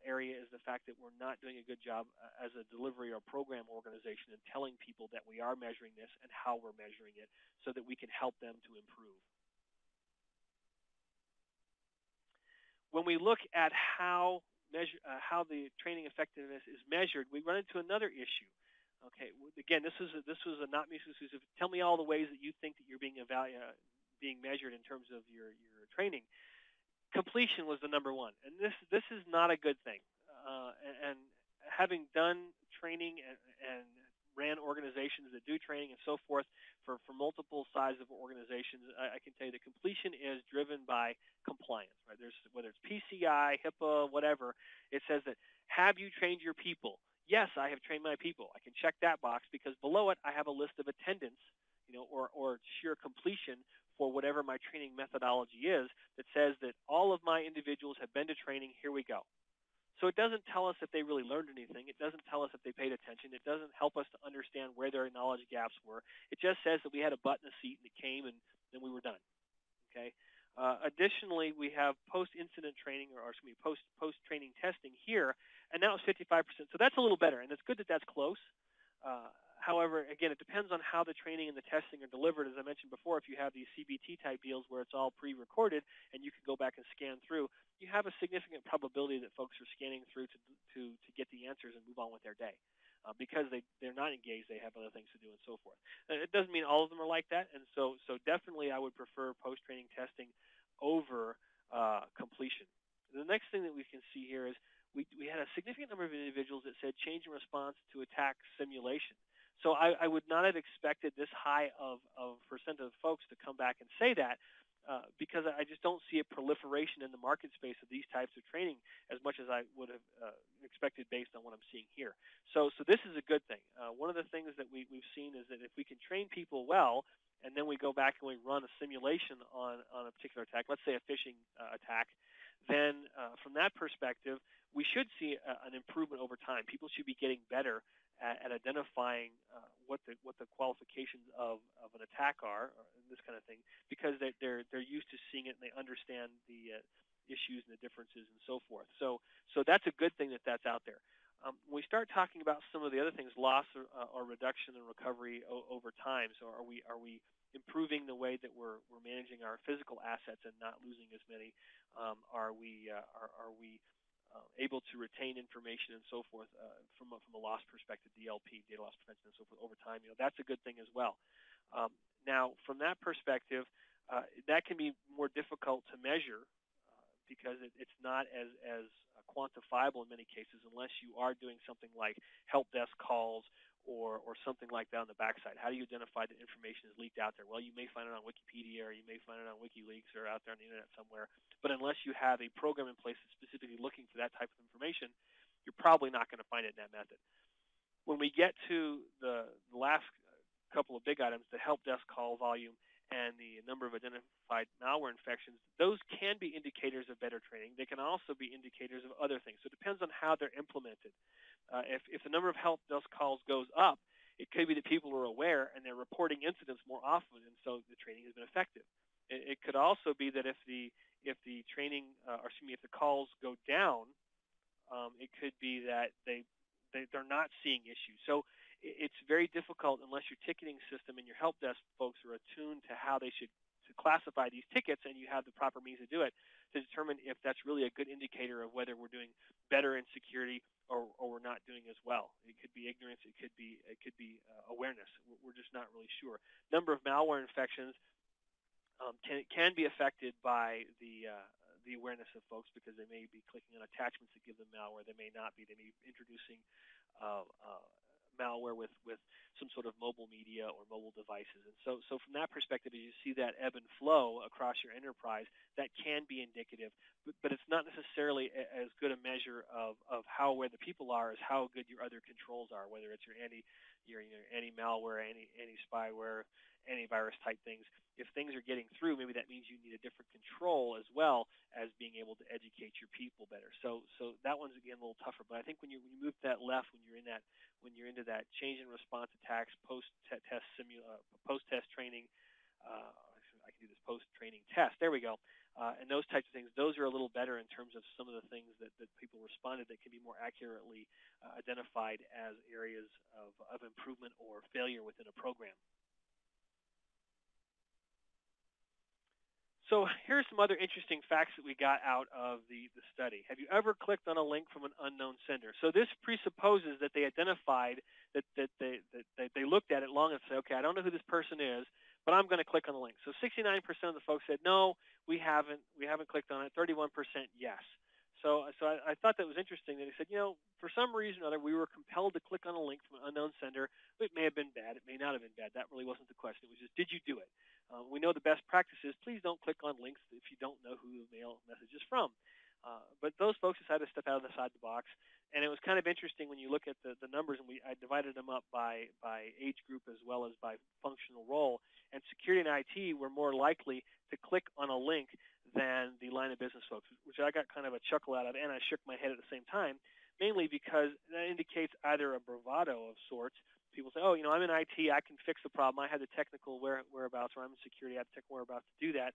area is the fact that we're not doing a good job as a delivery or program organization in telling people that we are measuring this and how we're measuring it so that we can help them to improve. When we look at how the training effectiveness is measured, we run into another issue. Okay, again, this was a not mutually exclusive. Tell me all the ways that you think that you're being measured in terms of your training. Completion was the number one, and this is not a good thing. And having done training and ran organizations that do training and so forth for multiple sizes of organizations, I can tell you that completion is driven by compliance. Right? Whether it's PCI, HIPAA, whatever, it says that, have you trained your people? Yes, I have trained my people. I can check that box because below it I have a list of attendance, or sheer completion for whatever my training methodology is that says that all of my individuals have been to training. Here we go. So it doesn't tell us if they really learned anything. It doesn't tell us if they paid attention. It doesn't help us to understand where their knowledge gaps were. It just says that we had a butt in the seat and it came and then we were done. Okay. Additionally, we have post-incident training, or excuse me, post-training testing here, and that was 55%. So that's a little better, and it's good that that's close. However, again, it depends on how the training and the testing are delivered. As I mentioned before, if you have these CBT-type deals where it's all pre-recorded and you can go back and scan through, you have a significant probability that folks are scanning through to get the answers and move on with their day. Because they're not engaged, they have other things to do and so forth. It doesn't mean all of them are like that, and so definitely I would prefer post-training testing over completion. The next thing that we can see here is we had a significant number of individuals that said change in response to attack simulation. So I would not have expected this high of percent of folks to come back and say that because I just don't see a proliferation in the market space of these types of training as much as I would have expected based on what I'm seeing here. So this is a good thing. One of the things that we've seen is that if we can train people well and then we go back and we run a simulation on a particular attack, let's say a phishing attack, then from that perspective, we should see an improvement over time. People should be getting better at identifying what the qualifications of an attack are, or this kind of thing, because they're used to seeing it and they understand the issues and the differences and so forth. So that's a good thing that that's out there. When we start talking about some of the other things, loss or reduction and recovery over time. So are we improving the way that we're managing our physical assets and not losing as many? Are we able to retain information and so forth from a loss perspective, DLP, data loss prevention, and so forth over time? That's a good thing as well. Now, from that perspective, that can be more difficult to measure because it's not as quantifiable in many cases unless you are doing something like help desk calls or something like that on the backside. How do you identify that information is leaked out there? Well, you may find it on Wikipedia or you may find it on WikiLeaks or out there on the internet somewhere. But unless you have a program in place that's specifically looking for that type of information, you're probably not going to find it in that method. When we get to the last couple of big items, the help desk call volume and the number of identified malware infections, those can be indicators of better training. They can also be indicators of other things. So it depends on how they're implemented. If the number of help desk calls goes up, it could be that people are aware and they're reporting incidents more often, and so the training has been effective. It could also be that if the training, if the calls go down, it could be that they're not seeing issues. So it's very difficult unless your ticketing system and your help desk folks are attuned to how they should to classify these tickets and you have the proper means to do it to determine if that's really a good indicator of whether we're doing better in security or we're not doing as well. It could be ignorance. It could be awareness. We're just not really sure. Number of malware infections can be affected by the awareness of folks because they may be clicking on attachments that give them malware. They may not be. They may be introducing malware with some sort of mobile media or mobile devices. And so from that perspective, as you see that ebb and flow across your enterprise, that can be indicative, but it's not necessarily as good a measure of how aware the people are as how good your other controls are, whether it's your anti-malware, anti-spyware, antivirus type things. If things are getting through, maybe that means you need a different control as well as being able to educate your people better. So that one's again a little tougher. But I think when you move to that left, when you're into that change in response attacks, post-test training, I can do this post-training test. There we go. And those types of things, those are a little better in terms of some of the things that people responded that can be more accurately identified as areas of improvement or failure within a program. So here's some other interesting facts that we got out of the study. Have you ever clicked on a link from an unknown sender? So this presupposes that they identified that they looked at it long and said, okay, I don't know who this person is, but I'm going to click on the link. So 69% of the folks said, no, we haven't clicked on it. 31% yes. So I thought that was interesting that he said, for some reason or other, we were compelled to click on a link from an unknown sender. It may have been bad. It may not have been bad. That really wasn't the question. It was just, did you do it? We know the best practice is please don't click on links if you don't know who the mail message is from. But those folks decided to step out of the box. And it was kind of interesting when you look at the numbers, and I divided them up by age group as well as by functional role. And security and IT were more likely to click on a link than the line of business folks, which I got kind of a chuckle out of, and I shook my head at the same time, mainly because that indicates either a bravado of sorts. People say, oh, I'm in IT, I can fix the problem. I have the technical whereabouts, or I'm in security, I have the technical whereabouts to do that.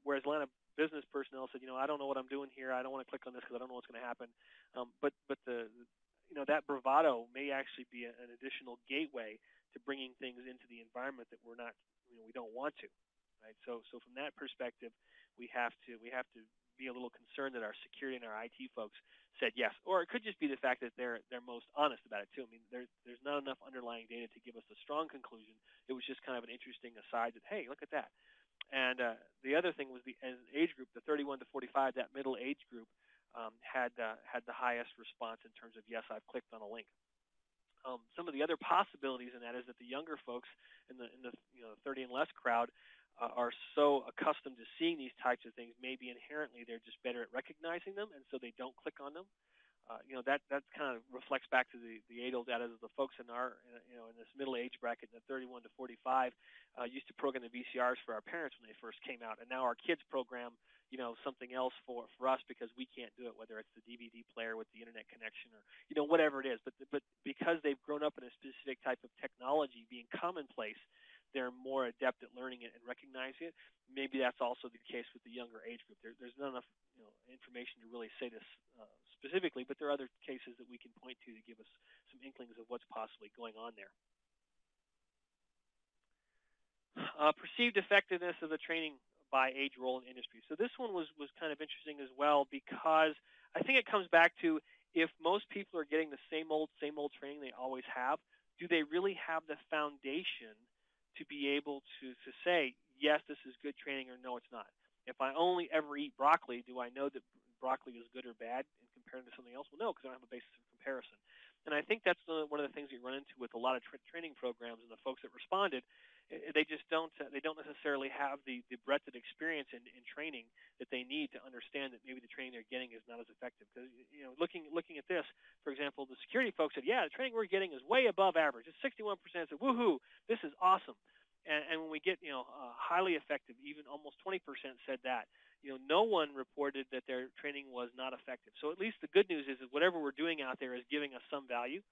Whereas line of business personnel said, I don't know what I'm doing here. I don't want to click on this because I don't know what's going to happen. But that bravado may actually be an additional gateway to bringing things into the environment that we're not, we don't want to, right? So from that perspective, we have to be a little concerned that our security and our IT folks said yes, or it could just be the fact that they're most honest about it too. I mean, there's not enough underlying data to give us a strong conclusion. It was just kind of an interesting aside that, hey, look at that. And the other thing was the age group, the 31 to 45, that middle age group had the highest response in terms of yes, I've clicked on a link. Some of the other possibilities in that is that the younger folks in the 30 and less crowd are so accustomed to seeing these types of things, maybe inherently they're just better at recognizing them, and so they don't click on them. That kind of reflects back to the age-old data that the folks in our, in this middle age bracket, the 31 to 45, used to program the VCRs for our parents when they first came out, and now our kids program, something else for us because we can't do it, whether it's the DVD player with the internet connection or, whatever it is. But because they've grown up in a specific type of technology being commonplace, they're more adept at learning it and recognizing it. Maybe that's also the case with the younger age group. There's not enough information to really say this specifically, but there are other cases that we can point to give us some inklings of what's possibly going on there. Perceived effectiveness of the training by age, role, and industry. So this one was kind of interesting as well because I think it comes back to if most people are getting the same old training they always have, do they really have the foundation to be able to say, yes, this is good training, or no, it's not? If I only ever eat broccoli, do I know that broccoli is good or bad in comparison to something else? Well, no, because I don't have a basis of comparison. And I think that's one of the things you run into with a lot of training programs, and the folks that responded, they just don't necessarily have the breadth of experience in training that they need to understand that maybe the training they're getting is not as effective. Because looking at this, for example, the security folks said, yeah, the training we're getting is way above average. It's 61% said, woohoo, this is awesome. And when we get highly effective, even almost 20% said that. No one reported that their training was not effective. So at least the good news is that whatever we're doing out there is giving us some value.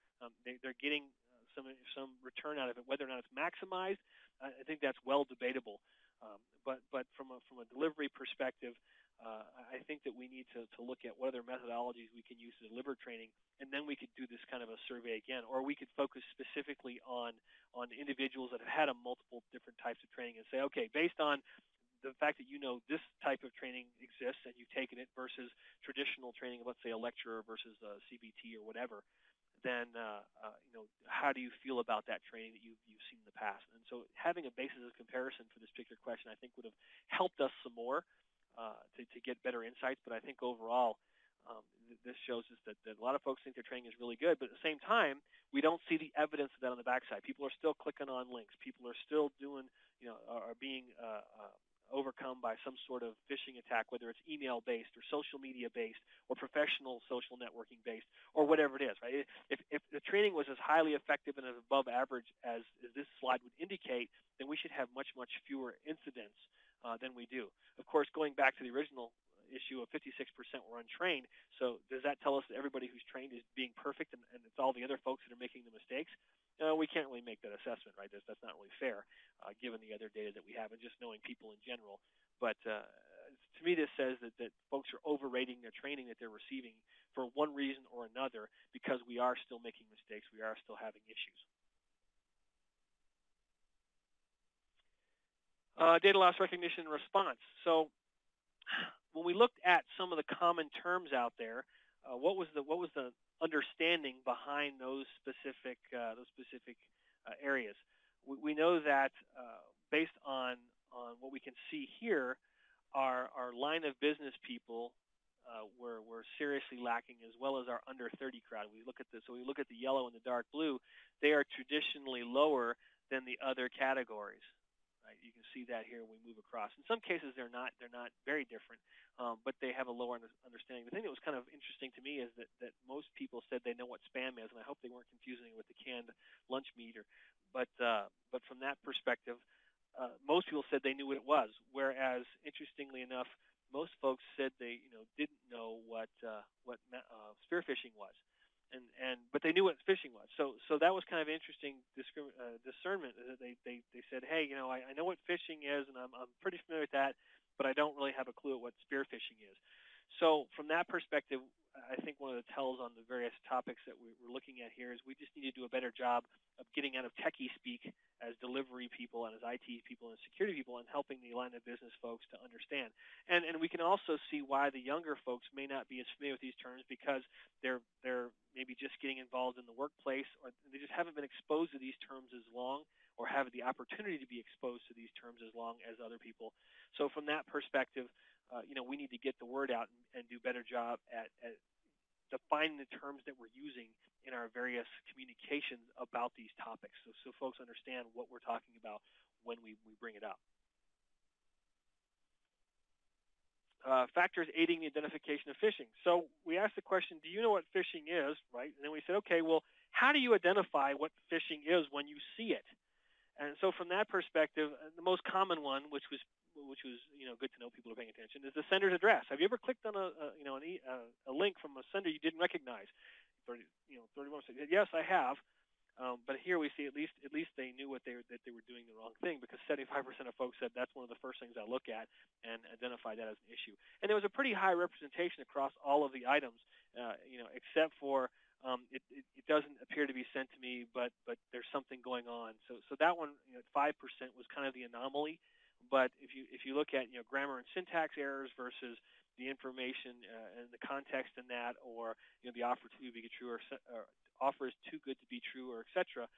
They're getting some return out of it. Whether or not it's maximized, I think that's well debatable. But from a delivery perspective, I think that we need to look at what other methodologies we can use to deliver training, and then we could do this kind of a survey again, or we could focus specifically on individuals that have had multiple different types of training and say, okay, based on the fact that this type of training exists and you've taken it versus traditional training, let's say a lecturer versus a CBT or whatever, then how do you feel about that training that you've seen in the past? And so having a basis of comparison for this particular question, I think, would have helped us some more to get better insights. But I think overall, this shows us that a lot of folks think their training is really good, but at the same time, we don't see the evidence of that on the backside. People are still clicking on links. People are still doing, are being overcome by some sort of phishing attack, whether it's email-based or social media-based or professional social networking-based or whatever it is, right? If the training was as highly effective and as above average as this slide would indicate, then we should have much, much fewer incidents than we do. Of course, going back to the original issue of 56% were untrained, so does that tell us that everybody who's trained is being perfect and it's all the other folks that are making the mistakes? We can't really make that assessment, right? That's not really fair, given the other data that we have and just knowing people in general. But to me, this says that folks are overrating their training that they're receiving for one reason or another, because we are still making mistakes, we are still having issues. Data loss recognition and response. So when we looked at some of the common terms out there, what was the understanding behind those specific areas? We know that based on what we can see here, our line of business people were seriously lacking, as well as our under 30 crowd. We look at this, so we look at the yellow and the dark blue. They are traditionally lower than the other categories. Right? You can see that here when we move across. In some cases, they're not very different, but they have a lower understanding. The thing that was kind of interesting to me is that most people said they know what spam is, and I hope they weren't confusing it with the canned lunch meat. But from that perspective, most people said they knew what it was. Whereas, interestingly enough, most folks said they didn't know what spear phishing was. But they knew what phishing was. So that was kind of interesting discernment. They said, hey, I know what phishing is, and I'm pretty familiar with that, but I don't really have a clue at what spear phishing is. So from that perspective, I think one of the tells on the various topics that we're looking at here is we just need to do a better job of getting out of techie speak as delivery people and as IT people and security people, and helping the line of business folks to understand. And we can also see why the younger folks may not be as familiar with these terms, because they're maybe just getting involved in the workplace, or they just haven't been exposed to these terms as long, or have the opportunity to be exposed to these terms as long as other people. So from that perspective, we need to get the word out and do a better job at defining the terms that we're using in our various communications about these topics, so folks understand what we're talking about when we bring it up. Factors aiding the identification of phishing. So we asked the question, do you know what phishing is, right? And then we said, okay, well, how do you identify what phishing is when you see it? And so from that perspective, the most common one, which was good to know people are paying attention, is the sender's address. Have you ever clicked on a link from a sender you didn't recognize? 31 said, yes, I have. But here we see at least they knew that they were doing the wrong thing, because 75% of folks said that's one of the first things I look at and identify that as an issue. And there was a pretty high representation across all of the items, except for it doesn't appear to be sent to me, but there's something going on. So that one, at 5%, was kind of the anomaly. But if you look at grammar and syntax errors versus the information and the context in that, or the offer to be true, or offer is too good to be true, or etc.,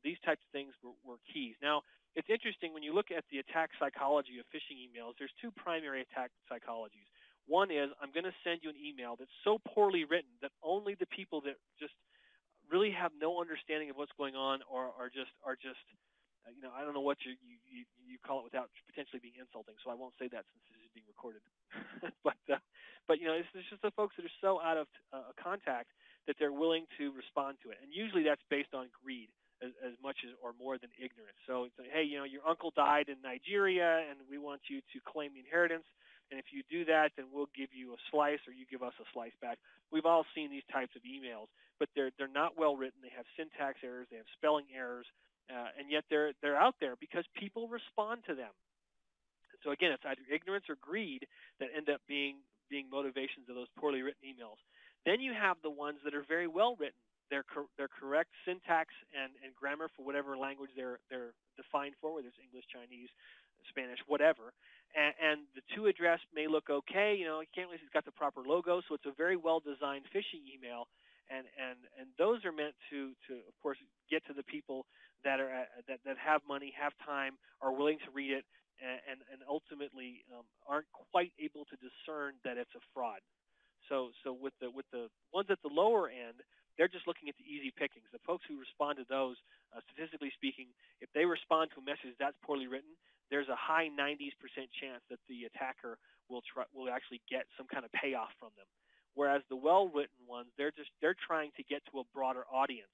these types of things were keys. Now, it's interesting when you look at the attack psychology of phishing emails. There's two primary attack psychologies. One is, I'm going to send you an email that's so poorly written that only the people that just really have no understanding of what's going on, or are just I don't know what you call it without potentially being insulting, so I won't say that since this is being recorded. but it's just the folks that are so out of contact that they're willing to respond to it, and usually that's based on greed as much as or more than ignorance. So it's like, hey, your uncle died in Nigeria, and we want you to claim the inheritance, and if you do that, then we'll give you a slice, or you give us a slice back. We've all seen these types of emails, but they're not well written. They have syntax errors, they have spelling errors. And yet they're out there because people respond to them. So again, it's either ignorance or greed that end up being motivations of those poorly written emails. Then you have the ones that are very well written. They're correct syntax and grammar for whatever language they're defined for, whether it's English, Chinese, Spanish, whatever. And the to address may look okay. You can't really see it's got the proper logo, so it's a very well designed phishing email. And those are meant to of course get to the people that have money, have time, are willing to read it, and ultimately aren't quite able to discern that it's a fraud. So with the ones at the lower end, they're just looking at the easy pickings. The folks who respond to those, statistically speaking, if they respond to a message that's poorly written, there's a high 90% chance that the attacker will actually get some kind of payoff from them. Whereas the well-written ones, they're trying to get to a broader audience.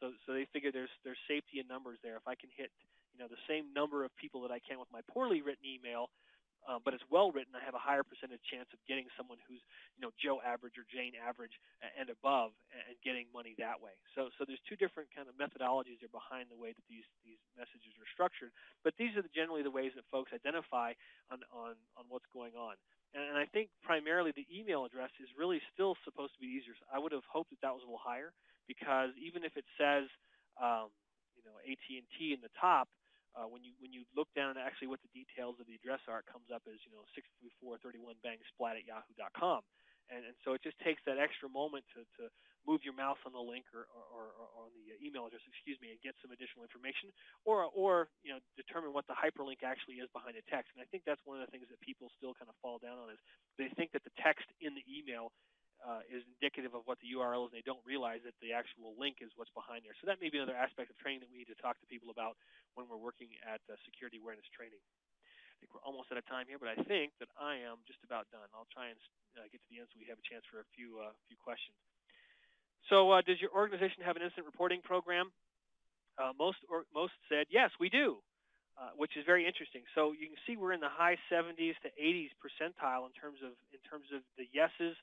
So they figure there's safety in numbers there. If I can hit the same number of people that I can with my poorly written email, but it's well written, I have a higher percentage chance of getting someone who's Joe average or Jane average and above, and getting money that way. So there's two different kind of methodologies that are behind the way that these messages are structured. But these are generally the ways that folks identify on what's going on. And I think primarily the email address is really still supposed to be easier. I would have hoped that was a little higher, because even if it says AT&T in the top, when you look down at actually what the details of the address are, it comes up as 63431 bang splat at yahoo.com. And so it just takes that extra moment to move your mouse on the link or on the email address, and get some additional information, or determine what the hyperlink actually is behind the text. And I think that's one of the things that people still kind of fall down on, is they think that the text in the email is indicative of what the URL is, and they don't realize that the actual link is what's behind there. So that may be another aspect of training that we need to talk to people about when we're working at security awareness training. I think we're almost out of time here, but I think that I am just about done. I'll try and get to the end so we have a chance for a few questions. So does your organization have an incident reporting program? Most said, yes, we do, which is very interesting. So you can see we're in the high 70s to 80s percentile in terms of the yeses.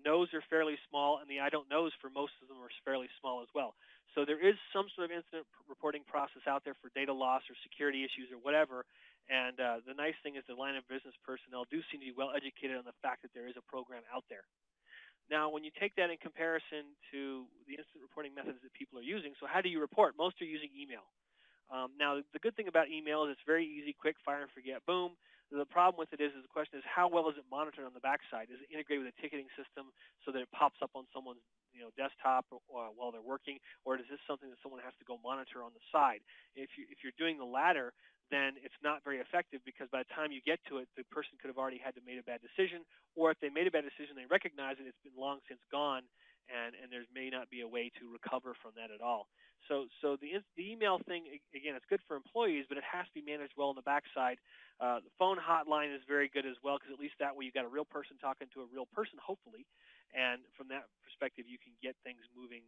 No's are fairly small, and the I don't knows for most of them are fairly small as well. So there is some sort of incident reporting process out there for data loss or security issues or whatever. And the nice thing is the line of business personnel do seem to be well educated on the fact that there is a program out there. Now, when you take that in comparison to the incident reporting methods that people are using, so how do you report? Most are using email. Now, the good thing about email is it's very easy, quick, fire and forget, boom. The problem with it is the question is, how well is it monitored on the backside? Is it integrated with a ticketing system so that it pops up on someone's desktop while they're working, or is this something that someone has to go monitor on the side? If you're doing the latter, then it's not very effective, because by the time you get to it, the person could have already had to made a bad decision, or if they made a bad decision, they recognize it, it's been long since gone, and there may not be a way to recover from that at all. So the email thing, again, it's good for employees, but it has to be managed well on the backside. The phone hotline is very good as well, because at least that way you've got a real person talking to a real person, hopefully, and from that perspective, you can get things moving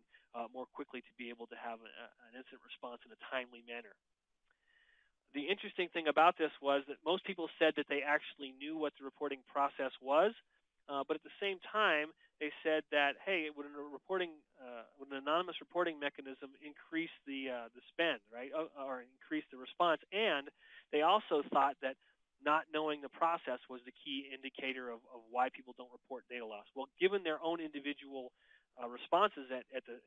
more quickly to be able to have an incident response in a timely manner. The interesting thing about this was that most people said that they actually knew what the reporting process was, but at the same time, they said that, hey, would an anonymous reporting mechanism increase the spend, right, or increase the response? And they also thought that not knowing the process was the key indicator of why people don't report data loss. Well, given their own individual responses at the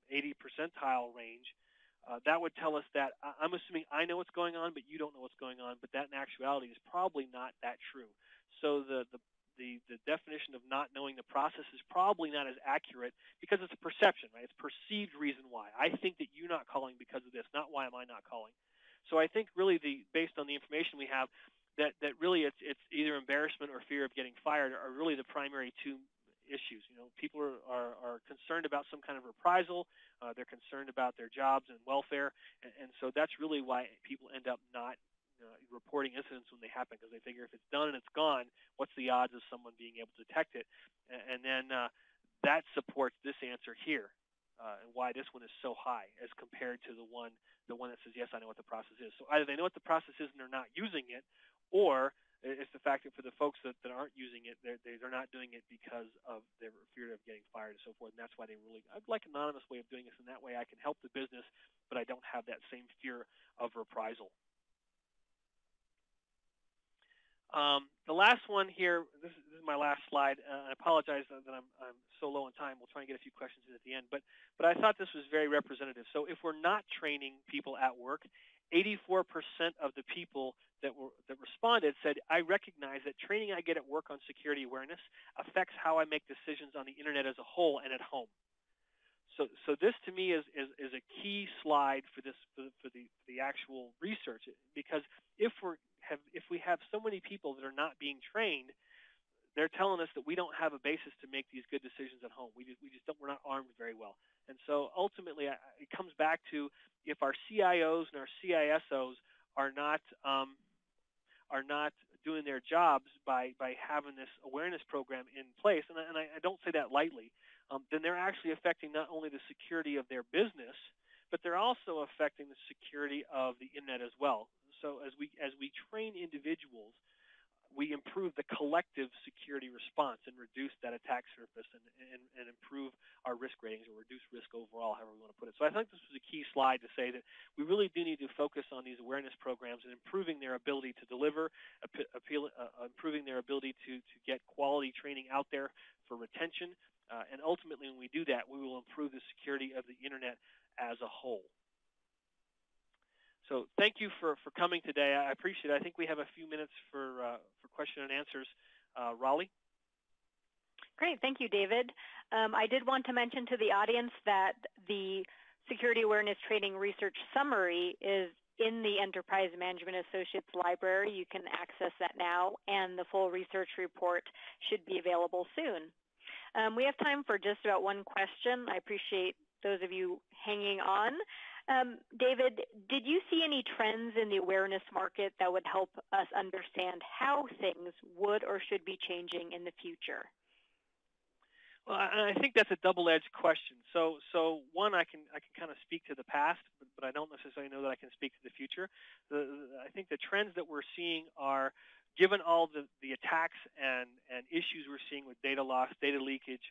80 percentile range, that would tell us that I'm assuming I know what's going on, but you don't know what's going on. But that in actuality is probably not that true. So the definition of not knowing the process is probably not as accurate, because it's a perception, right? It's perceived reason why. I think that you're not calling because of this, not why am I not calling. So I think really based on the information we have, that really it's either embarrassment or fear of getting fired are really the primary two issues. People are concerned about some kind of reprisal. They're concerned about their jobs and welfare, and so that's really why people end up not reporting incidents when they happen, because they figure if it's done and it's gone, what's the odds of someone being able to detect it? And then that supports this answer here, and why this one is so high as compared to the one that says, yes, I know what the process is. So either they know what the process is and they're not using it, or it's the fact that for the folks that aren't using it, they're not doing it because of their fear of getting fired and so forth. And that's why I'd like an anonymous way of doing this, and that way I can help the business, but I don't have that same fear of reprisal. The last one here, this is my last slide. I apologize that I'm so low on time. We'll try and get a few questions in at the end. But I thought this was very representative. So if we're not training people at work, 84% of the people that responded said, I recognize that training I get at work on security awareness affects how I make decisions on the Internet as a whole and at home. So this to me is a key slide for the actual research, because if we have so many people that are not being trained, they're telling us that we don't have a basis to make these good decisions at home. We're not armed very well. And so ultimately it comes back to, if our CIOs and our CISOs are not doing their jobs by having this awareness program in place, and I don't say that lightly, then they're actually affecting not only the security of their business, but they're also affecting the security of the internet as well. So as we train individuals, we improve the collective security response and reduce that attack surface and improve our risk ratings or reduce risk overall, however we want to put it. So I think this was a key slide to say that we really do need to focus on these awareness programs and improving their ability to deliver, improving their ability to get quality training out there for retention. And ultimately, when we do that, we will improve the security of the internet as a whole. So thank you for coming today. I appreciate it. I think we have a few minutes for question and answers. Raleigh? Great. Thank you, David. I did want to mention to the audience that the Security Awareness Training Research Summary is in the Enterprise Management Associates Library. You can access that now, and the full research report should be available soon. We have time for just about one question. I appreciate those of you hanging on. David, did you see any trends in the awareness market that would help us understand how things would or should be changing in the future? Well, I think that's a double-edged question. So one, I can kind of speak to the past, but I don't necessarily know that I can speak to the future. I think the trends that we're seeing are, given all the attacks and issues we're seeing with data loss, data leakage,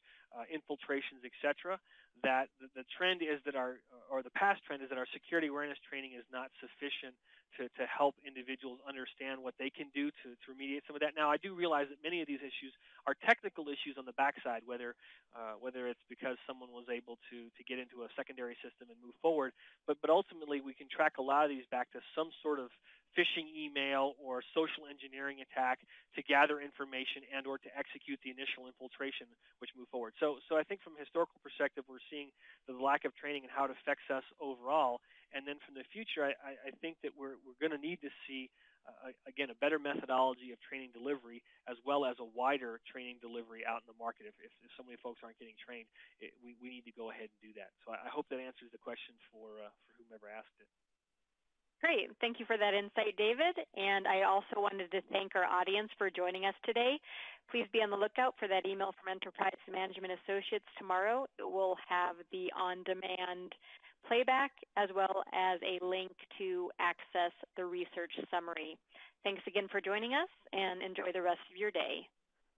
infiltrations, et cetera, that the trend is that the past trend is that our security awareness training is not sufficient to help individuals understand what they can do to remediate some of that. Now, I do realize that many of these issues are technical issues on the backside, whether it's because someone was able to get into a secondary system and move forward, but ultimately we can track a lot of these back to some sort of phishing email or social engineering attack to gather information and or to execute the initial infiltration, which move forward. So I think from a historical perspective, we're seeing the lack of training and how it affects us overall. And then from the future, I think that we're going to need to see, again, a better methodology of training delivery as well as a wider training delivery out in the market. If so many folks aren't getting trained, we need to go ahead and do that. So I hope that answers the question for whomever asked it. Great. Thank you for that insight, David. And I also wanted to thank our audience for joining us today. Please be on the lookout for that email from Enterprise Management Associates tomorrow. It will have the on-demand playback as well as a link to access the research summary. Thanks again for joining us, and enjoy the rest of your day.